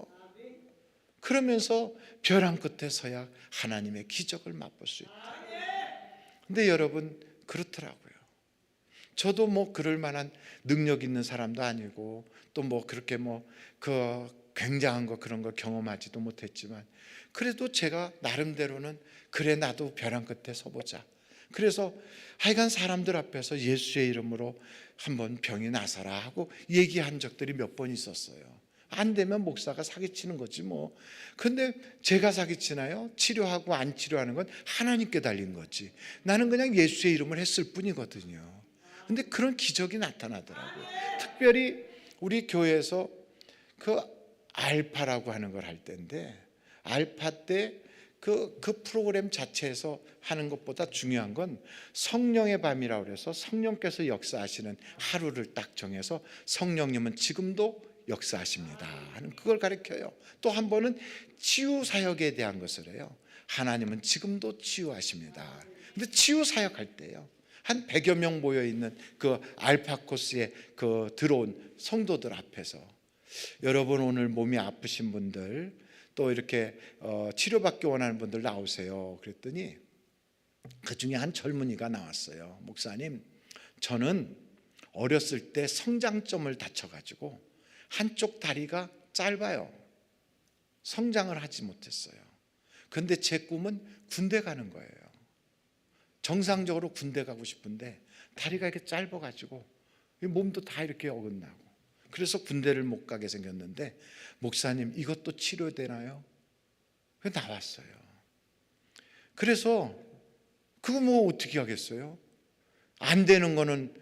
그러면서 벼랑 끝에 서야 하나님의 기적을 맛볼 수 있다. 근데 여러분 그렇더라고요. 저도 뭐 그럴 만한 능력 있는 사람도 아니고 또 뭐 그렇게 뭐 그 굉장한 거 그런 걸 경험하지도 못했지만 그래도 제가 나름대로는 그래 나도 벼랑 끝에 서보자. 그래서 하여간 사람들 앞에서 예수의 이름으로 한번 병이 나서라 하고 얘기한 적들이 몇 번 있었어요. 안 되면 목사가 사기치는 거지 뭐. 근데 제가 사기치나요? 치료하고 안 치료하는 건 하나님께 달린 거지. 나는 그냥 예수의 이름을 했을 뿐이거든요. 근데 그런 기적이 나타나더라고요. 특별히 우리 교회에서 그 알파라고 하는 걸 할 때인데, 알파 때 그 프로그램 자체에서 하는 것보다 중요한 건 성령의 밤이라고 그래서 성령께서 역사하시는 하루를 딱 정해서 성령님은 지금도 역사하십니다 하는 그걸 가르쳐요. 또 한 번은 치유 사역에 대한 것을 해요. 하나님은 지금도 치유하십니다. 근데 치유 사역할 때요, 한 100여 명 모여 있는 그 알파 코스에 그 들어온 성도들 앞에서, 여러분 오늘 몸이 아프신 분들 또 이렇게 치료받기 원하는 분들 나오세요. 그랬더니 그 중에 한 젊은이가 나왔어요. 목사님, 저는 어렸을 때 성장점을 다쳐가지고 한쪽 다리가 짧아요. 성장을 하지 못했어요. 그런데 제 꿈은 군대 가는 거예요. 정상적으로 군대 가고 싶은데 다리가 이렇게 짧아가지고 몸도 다 이렇게 어긋나고, 그래서 군대를 못 가게 생겼는데 목사님 이것도 치료되나요? 그래서 나왔어요. 그래서 그거 뭐 어떻게 하겠어요? 안 되는 거는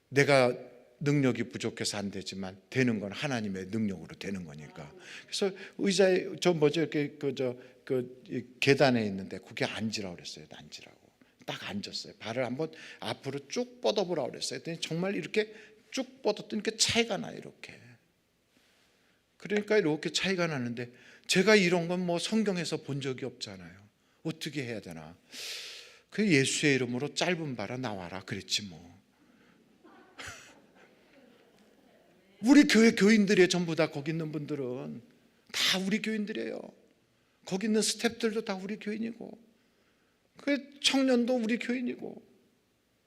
내가 능력이 부족해서 안 되지만 되는 건 하나님의 능력으로 되는 거니까. 그래서 의자에 이렇게 계단에 있는데 거기 앉으라고 그랬어요. 앉으라고. 딱 앉았어요. 발을 한번 앞으로 쭉 뻗어보라고 그랬어요. 그랬더니 정말 이렇게 쭉 뻗었더니 이렇게 차이가 나요. 이렇게. 그러니까 이렇게 차이가 나는데 제가 이런 건 뭐 성경에서 본 적이 없잖아요. 어떻게 해야 되나? 그 예수의 이름으로 짧은 발아 나와라 그랬지 뭐. 우리 교회 교인들이에요. 전부 다 거기 있는 분들은 다 우리 교인들이에요. 거기 있는 스태프들도 다 우리 교인이고, 그 청년도 우리 교인이고.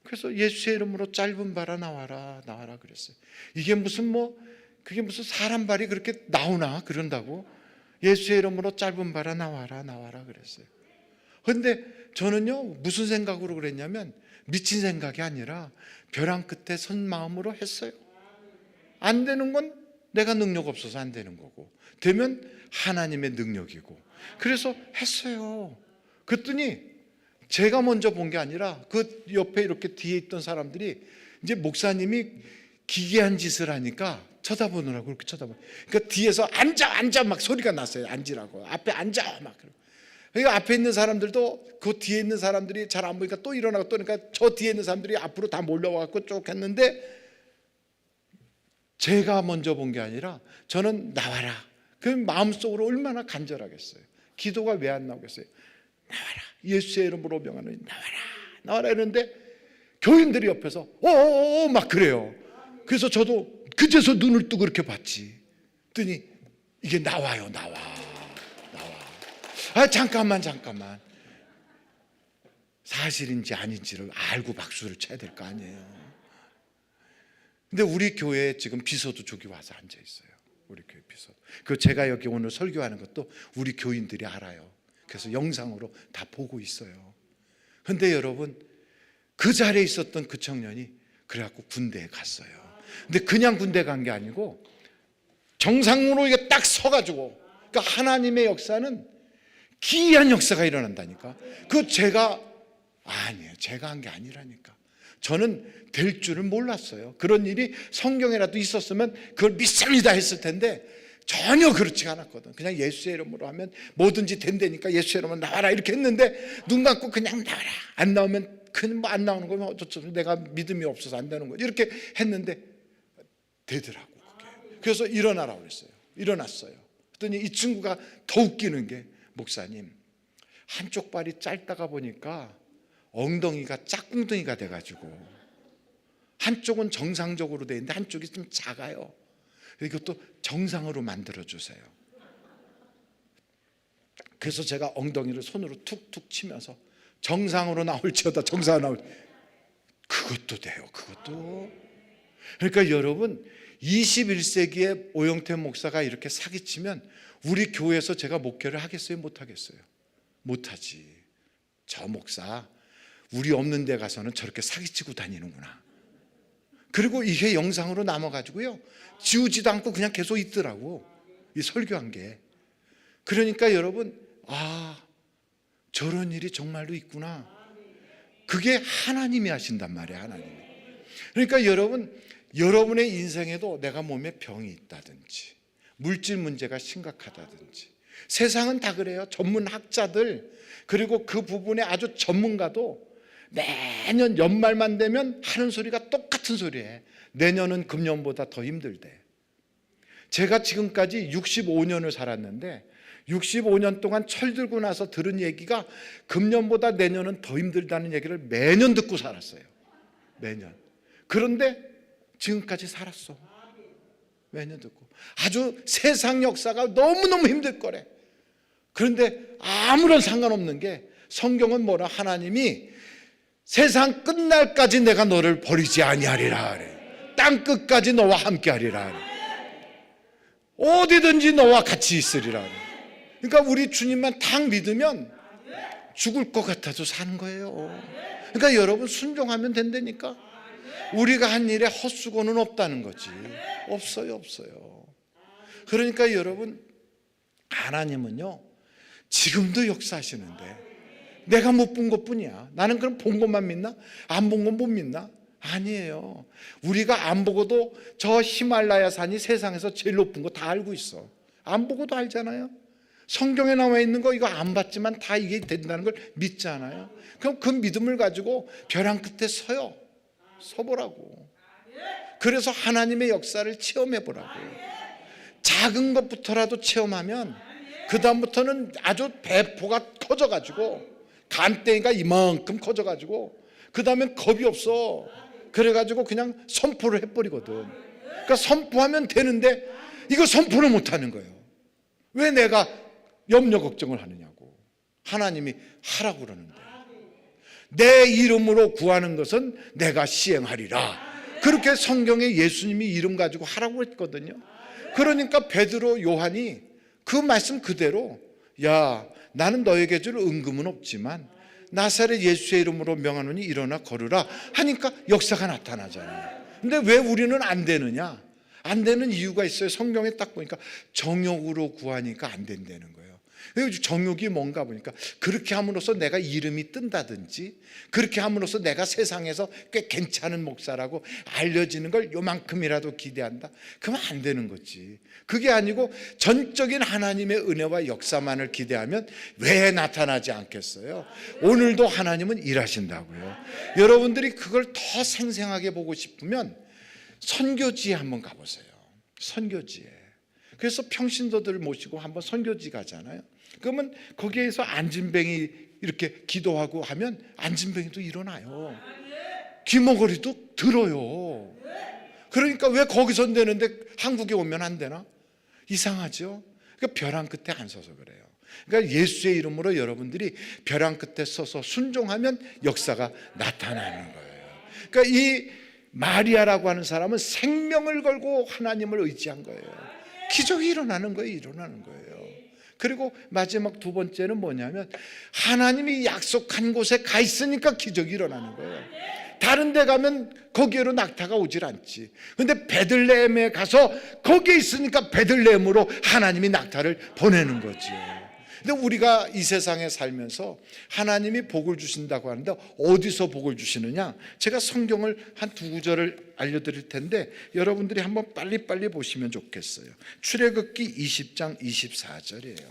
그래서 예수의 이름으로 짧은 발아 나와라 그랬어요. 이게 그게 무슨 사람 발이 그렇게 나오나 그런다고. 예수의 이름으로 짧은 발아 나와라 그랬어요. 그런데 저는요 무슨 생각으로 그랬냐면 미친 생각이 아니라 벼랑 끝에 선 마음으로 했어요. 안 되는 건 내가 능력 없어서 안 되는 거고, 되면 하나님의 능력이고. 그래서 했어요. 그랬더니 제가 먼저 본 게 아니라 그 옆에 이렇게 뒤에 있던 사람들이 이제 목사님이 기괴한 짓을 하니까 쳐다보느라고 그렇게 쳐다보고, 그러니까 뒤에서 앉아 막 소리가 났어요. 앉으라고. 앞에 앉아 막. 그러니까 앞에 있는 사람들도 그 뒤에 있는 사람들이 잘 안 보니까 또 일어나고, 또 그러니까 저 뒤에 있는 사람들이 앞으로 다 몰려와갖고 쭉 했는데 제가 먼저 본 게 아니라 저는 나와라. 그 마음속으로 얼마나 간절하겠어요. 기도가 왜 안 나오겠어요? 나와라. 예수의 이름으로 명하노니 나와라 이러는데 교인들이 옆에서 오오오 막 그래요. 그래서 저도 그제서 눈을 뜨고 그렇게 봤지. 그랬더니 이게 나와요. 나와. 잠깐만. 사실인지 아닌지를 알고 박수를 쳐야 될 거 아니에요. 근데 우리 교회에 지금 비서도 저기 와서 앉아 있어요. 우리 교회 비서. 그 제가 여기 오늘 설교하는 것도 우리 교인들이 알아요. 그래서 영상으로 다 보고 있어요. 근데 여러분, 그 자리에 있었던 그 청년이 그래갖고 군대에 갔어요. 근데 그냥 군대 간 게 아니고 정상으로 이게 딱 서가지고, 그러니까 하나님의 역사는 기이한 역사가 일어난다니까. 제가 한 게 아니라니까. 저는 될 줄을 몰랐어요. 그런 일이 성경에라도 있었으면 그걸 믿습니다 했을 텐데 전혀 그렇지가 않았거든. 그냥 예수의 이름으로 하면 뭐든지 된다니까 예수의 이름으로 나와라 이렇게 했는데 눈 감고 그냥 나와라. 안 나오면 그냥 안 나오는 거면 어쩌죠. 내가 믿음이 없어서 안 되는 거지. 이렇게 했는데 되더라고 그게. 그래서 일어나라고 그랬어요. 일어났어요. 그랬더니 이 친구가 더 웃기는 게, 목사님 한쪽 발이 짧다가 보니까 엉덩이가 짝꿍덩이가 돼가지고 한쪽은 정상적으로 돼 있는데 한쪽이 좀 작아요. 이것도 정상으로 만들어주세요. 그래서 제가 엉덩이를 손으로 툭툭 치면서 정상으로 나올지어다 정상으로 나올, 그것도 돼요. 그것도. 그러니까 여러분 21세기에 오영태 목사가 이렇게 사기치면 우리 교회에서 제가 목회를 하겠어요? 못하겠어요? 못하지. 저 목사 우리 없는 데 가서는 저렇게 사기치고 다니는구나. 그리고 이게 영상으로 남아가지고요 지우지도 않고 그냥 계속 있더라고, 이 설교한 게. 그러니까 여러분, 아, 저런 일이 정말로 있구나. 그게 하나님이 하신단 말이에요. 하나님이. 그러니까 여러분, 여러분의 인생에도 내가 몸에 병이 있다든지 물질 문제가 심각하다든지, 세상은 다 그래요. 전문학자들, 그리고 그 부분에 아주 전문가도 매년 연말만 되면 하는 소리가 똑같은 소리예요. 내년은 금년보다 더 힘들대. 제가 지금까지 65년을 살았는데 65년 동안 철들고 나서 들은 얘기가 금년보다 내년은 더 힘들다는 얘기를 매년 듣고 살았어요. 매년. 그런데 지금까지 살았어. 매년 듣고. 아주 세상 역사가 너무너무 힘들 거래. 그런데 아무런 상관없는 게, 성경은 뭐라, 하나님이 세상 끝날까지 내가 너를 버리지 아니하리라 그래. 땅 끝까지 너와 함께 하리라 그래. 어디든지 너와 같이 있으리라 그래. 그러니까 우리 주님만 딱 믿으면 죽을 것 같아도 사는 거예요. 그러니까 여러분, 순종하면 된다니까. 우리가 한 일에 헛수고는 없다는 거지. 없어요, 없어요. 그러니까 여러분, 하나님은요 지금도 역사하시는데 내가 못 본 것뿐이야. 나는 그럼 본 것만 믿나? 안 본 건 못 믿나? 아니에요. 우리가 안 보고도 저 히말라야 산이 세상에서 제일 높은 거 다 알고 있어. 안 보고도 알잖아요. 성경에 나와 있는 거 이거 안 봤지만 다 이게 된다는 걸 믿잖아요. 그럼 그 믿음을 가지고 벼랑 끝에 서요. 서보라고. 그래서 하나님의 역사를 체험해 보라고. 작은 것부터라도 체험하면 그 다음부터는 아주 배포가 커져가지고, 간땡이가 이만큼 커져가지고 그 다음엔 겁이 없어. 그래가지고 그냥 선포를 해버리거든. 그러니까 선포하면 되는데 이거 선포를 못하는 거예요. 왜 내가 염려 걱정을 하느냐고. 하나님이 하라고 그러는데. 내 이름으로 구하는 것은 내가 시행하리라. 그렇게 성경에 예수님이 이름 가지고 하라고 했거든요. 그러니까 베드로, 요한이 그 말씀 그대로, 야, 나는 너에게 줄 은금은 없지만 나사렛 예수의 이름으로 명하노니 일어나 걸으라 하니까 역사가 나타나잖아요. 근데 왜 우리는 안 되느냐? 안 되는 이유가 있어요. 성경에 딱 보니까 정욕으로 구하니까 안 된다는 거예요. 정욕이 뭔가 보니까, 그렇게 함으로써 내가 이름이 뜬다든지, 그렇게 함으로써 내가 세상에서 꽤 괜찮은 목사라고 알려지는 걸 요만큼이라도 기대한다. 그러면 안 되는 거지. 그게 아니고 전적인 하나님의 은혜와 역사만을 기대하면 왜 나타나지 않겠어요? 오늘도 하나님은 일하신다고요. 여러분들이 그걸 더 생생하게 보고 싶으면 선교지에 한번 가보세요. 선교지에. 그래서 평신도들 모시고 한번 선교지 가잖아요. 그러면 거기에서 안진뱅이 이렇게 기도하고 하면 안진뱅이도 일어나요. 귀머거리도 들어요. 그러니까 왜 거기선 되는데 한국에 오면 안 되나? 이상하죠? 그러니까 벼랑 끝에 안 서서 그래요. 그러니까 예수의 이름으로 여러분들이 벼랑 끝에 서서 순종하면 역사가 나타나는 거예요. 그러니까 이 마리아라고 하는 사람은 생명을 걸고 하나님을 의지한 거예요. 기적이 일어나는 거예요. 일어나는 거예요. 그리고 마지막 두 번째는 뭐냐면, 하나님이 약속한 곳에 가 있으니까 기적이 일어나는 거예요. 다른 데 가면 거기로 낙타가 오질 않지. 근데 베들레헴에 가서 거기에 있으니까 베들레헴으로 하나님이 낙타를 보내는 거지. 근데 우리가 이 세상에 살면서 하나님이 복을 주신다고 하는데 어디서 복을 주시느냐? 제가 성경을 한 두 구절을 알려드릴 텐데 여러분들이 한번 빨리빨리 보시면 좋겠어요. 출애굽기 20장 24절이에요.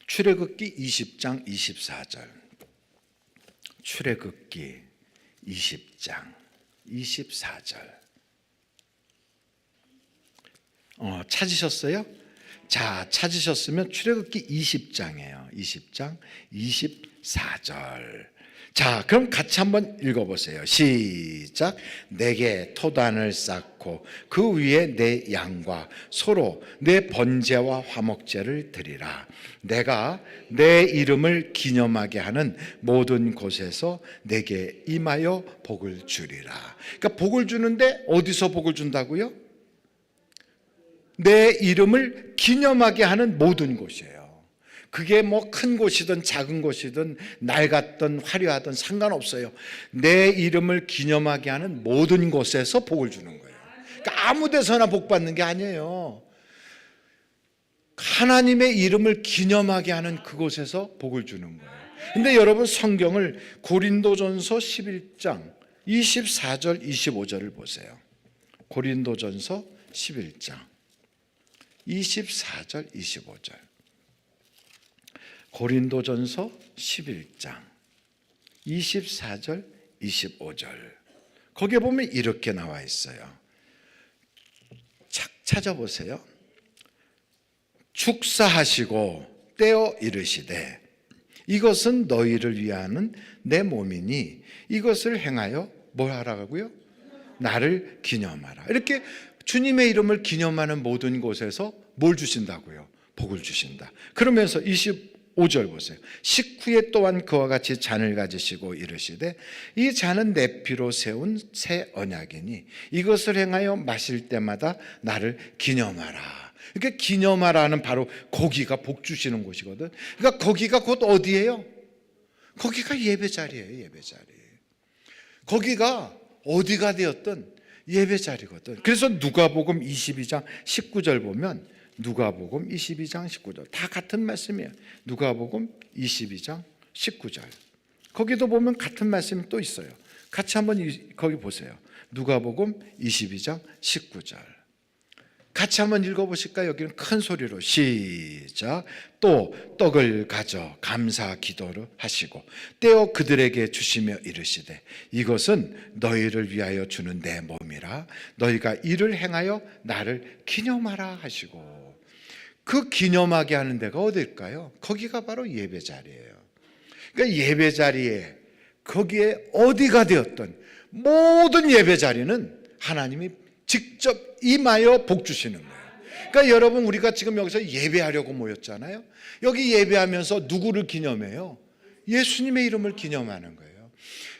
출애굽기 20장 24절. 출애굽기 20장 24절. 찾으셨어요? 자, 찾으셨으면 출애굽기 20장이에요. 20장 24절. 자, 그럼 같이 한번 읽어보세요. 시작. 내게 토단을 쌓고 그 위에 내 양과 소로 내 번제와 화목제를 드리라. 내가 내 이름을 기념하게 하는 모든 곳에서 내게 임하여 복을 주리라. 그러니까 복을 주는데 어디서 복을 준다고요? 내 이름을 기념하게 하는 모든 곳이에요. 그게 뭐 큰 곳이든 작은 곳이든 낡았든 화려하든 상관없어요. 내 이름을 기념하게 하는 모든 곳에서 복을 주는 거예요. 그러니까 아무 데서나 복 받는 게 아니에요. 하나님의 이름을 기념하게 하는 그곳에서 복을 주는 거예요. 근데 여러분 성경을 고린도전서 11장 24절 25절을 보세요. 고린도전서 11장 24절 25절. 고린도전서 11장 24절 25절. 거기에 보면 이렇게 나와 있어요. 찾아보세요. 축사하시고 떼어 이르시되 이것은 너희를 위하는 내 몸이니 이것을 행하여 뭘 하라고요? 나를 기념하라. 이렇게 주님의 이름을 기념하는 모든 곳에서 뭘 주신다고요? 복을 주신다. 그러면서 25절 보세요. 식후에 또한 그와 같이 잔을 가지시고 이르시되 이 잔은 내 피로 세운 새 언약이니 이것을 행하여 마실 때마다 나를 기념하라. 그러니까 기념하라는 바로 거기가 복 주시는 곳이거든. 그러니까 거기가 곧 어디예요? 거기가 예배자리예요. 예배자리. 거기가 어디가 되었든 예배자리거든. 그래서 누가복음 22장 19절 보면 누가복음 22장 19절 다 같은 말씀이에요. 누가복음 22장 19절 거기도 보면 같은 말씀이 또 있어요. 같이 한번 거기 보세요. 누가복음 22장 19절 같이 한번 읽어보실까요? 여기는 큰 소리로 시작. 또 떡을 가져 감사 기도를 하시고 떼어 그들에게 주시며 이르시되 이것은 너희를 위하여 주는 내 몸이라 너희가 이를 행하여 나를 기념하라 하시고. 그 기념하게 하는 데가 어딜까요? 거기가 바로 예배자리예요. 그러니까 예배자리에 거기에 어디가 되었든 모든 예배자리는 하나님이 직접 임하여 복 주시는 거예요. 그러니까 여러분 우리가 지금 여기서 예배하려고 모였잖아요. 여기 예배하면서 누구를 기념해요? 예수님의 이름을 기념하는 거예요.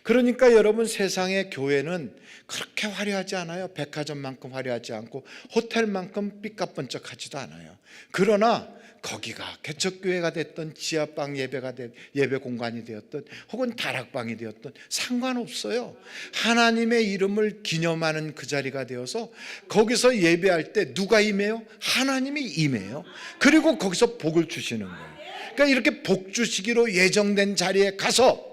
그러니까 여러분 세상의 교회는 그렇게 화려하지 않아요. 백화점만큼 화려하지 않고 호텔만큼 삐까번쩍하지도 않아요. 그러나 거기가 개척교회가 됐든 지하방 예배 공간이 되었든 혹은 다락방이 되었든 상관없어요. 하나님의 이름을 기념하는 그 자리가 되어서 거기서 예배할 때 누가 임해요? 하나님이 임해요. 그리고 거기서 복을 주시는 거예요. 그러니까 이렇게 복 주시기로 예정된 자리에 가서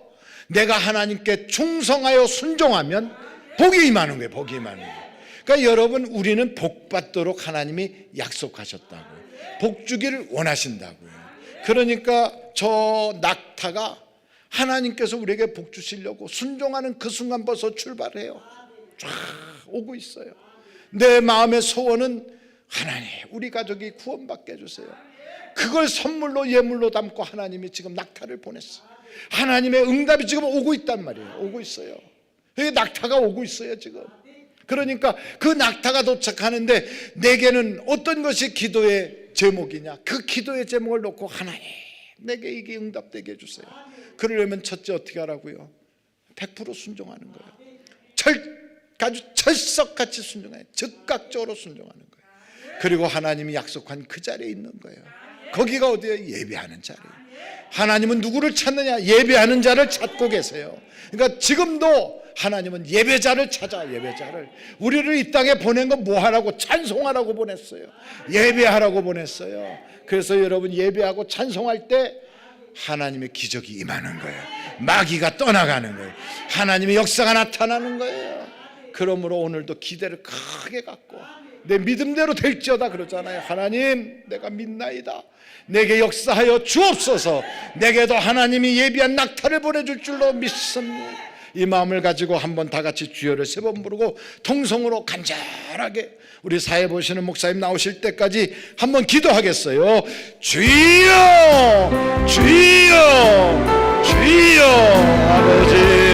내가 하나님께 충성하여 순종하면 복이 임하는 거예요. 복이 임하는 거예요. 그러니까 여러분 우리는 복 받도록 하나님이 약속하셨다고요. 복 주기를 원하신다고요. 그러니까 저 낙타가 하나님께서 우리에게 복 주시려고 순종하는 그 순간 벌써 출발해요. 쫙 오고 있어요. 내 마음의 소원은 하나님 우리 가족이 구원받게 해주세요. 그걸 선물로 예물로 담고 하나님이 지금 낙타를 보냈어요. 하나님의 응답이 지금 오고 있단 말이에요. 오고 있어요. 낙타가 오고 있어요 지금. 그러니까 그 낙타가 도착하는데 내게는 어떤 것이 기도의 제목이냐? 그 기도의 제목을 놓고 하나님 내게 이게 응답되게 해주세요. 그러려면 첫째 어떻게 하라고요? 100% 순종하는 거예요. 아주 철석같이 순종해요. 즉각적으로 순종하는 거예요. 그리고 하나님이 약속한 그 자리에 있는 거예요. 거기가 어디예요? 예배하는 자리예요. 하나님은 누구를 찾느냐? 예배하는 자를 찾고 계세요. 그러니까 지금도 하나님은 예배자를 찾아. 예배자를. 우리를 이 땅에 보낸 건 뭐 하라고? 찬송하라고 보냈어요. 예배하라고 보냈어요. 그래서 여러분 예배하고 찬송할 때 하나님의 기적이 임하는 거예요. 마귀가 떠나가는 거예요. 하나님의 역사가 나타나는 거예요. 그러므로 오늘도 기대를 크게 갖고 내 믿음대로 될지어다 그러잖아요. 하나님 내가 믿나이다. 내게 역사하여 주옵소서. 내게도 하나님이 예비한 낙타를 보내줄 줄로 믿습니다. 이 마음을 가지고 한번 다 같이 주여를 3번 부르고 통성으로 간절하게 우리 사회 보시는 목사님 나오실 때까지 한번 기도하겠어요. 주여 주여 주여 아버지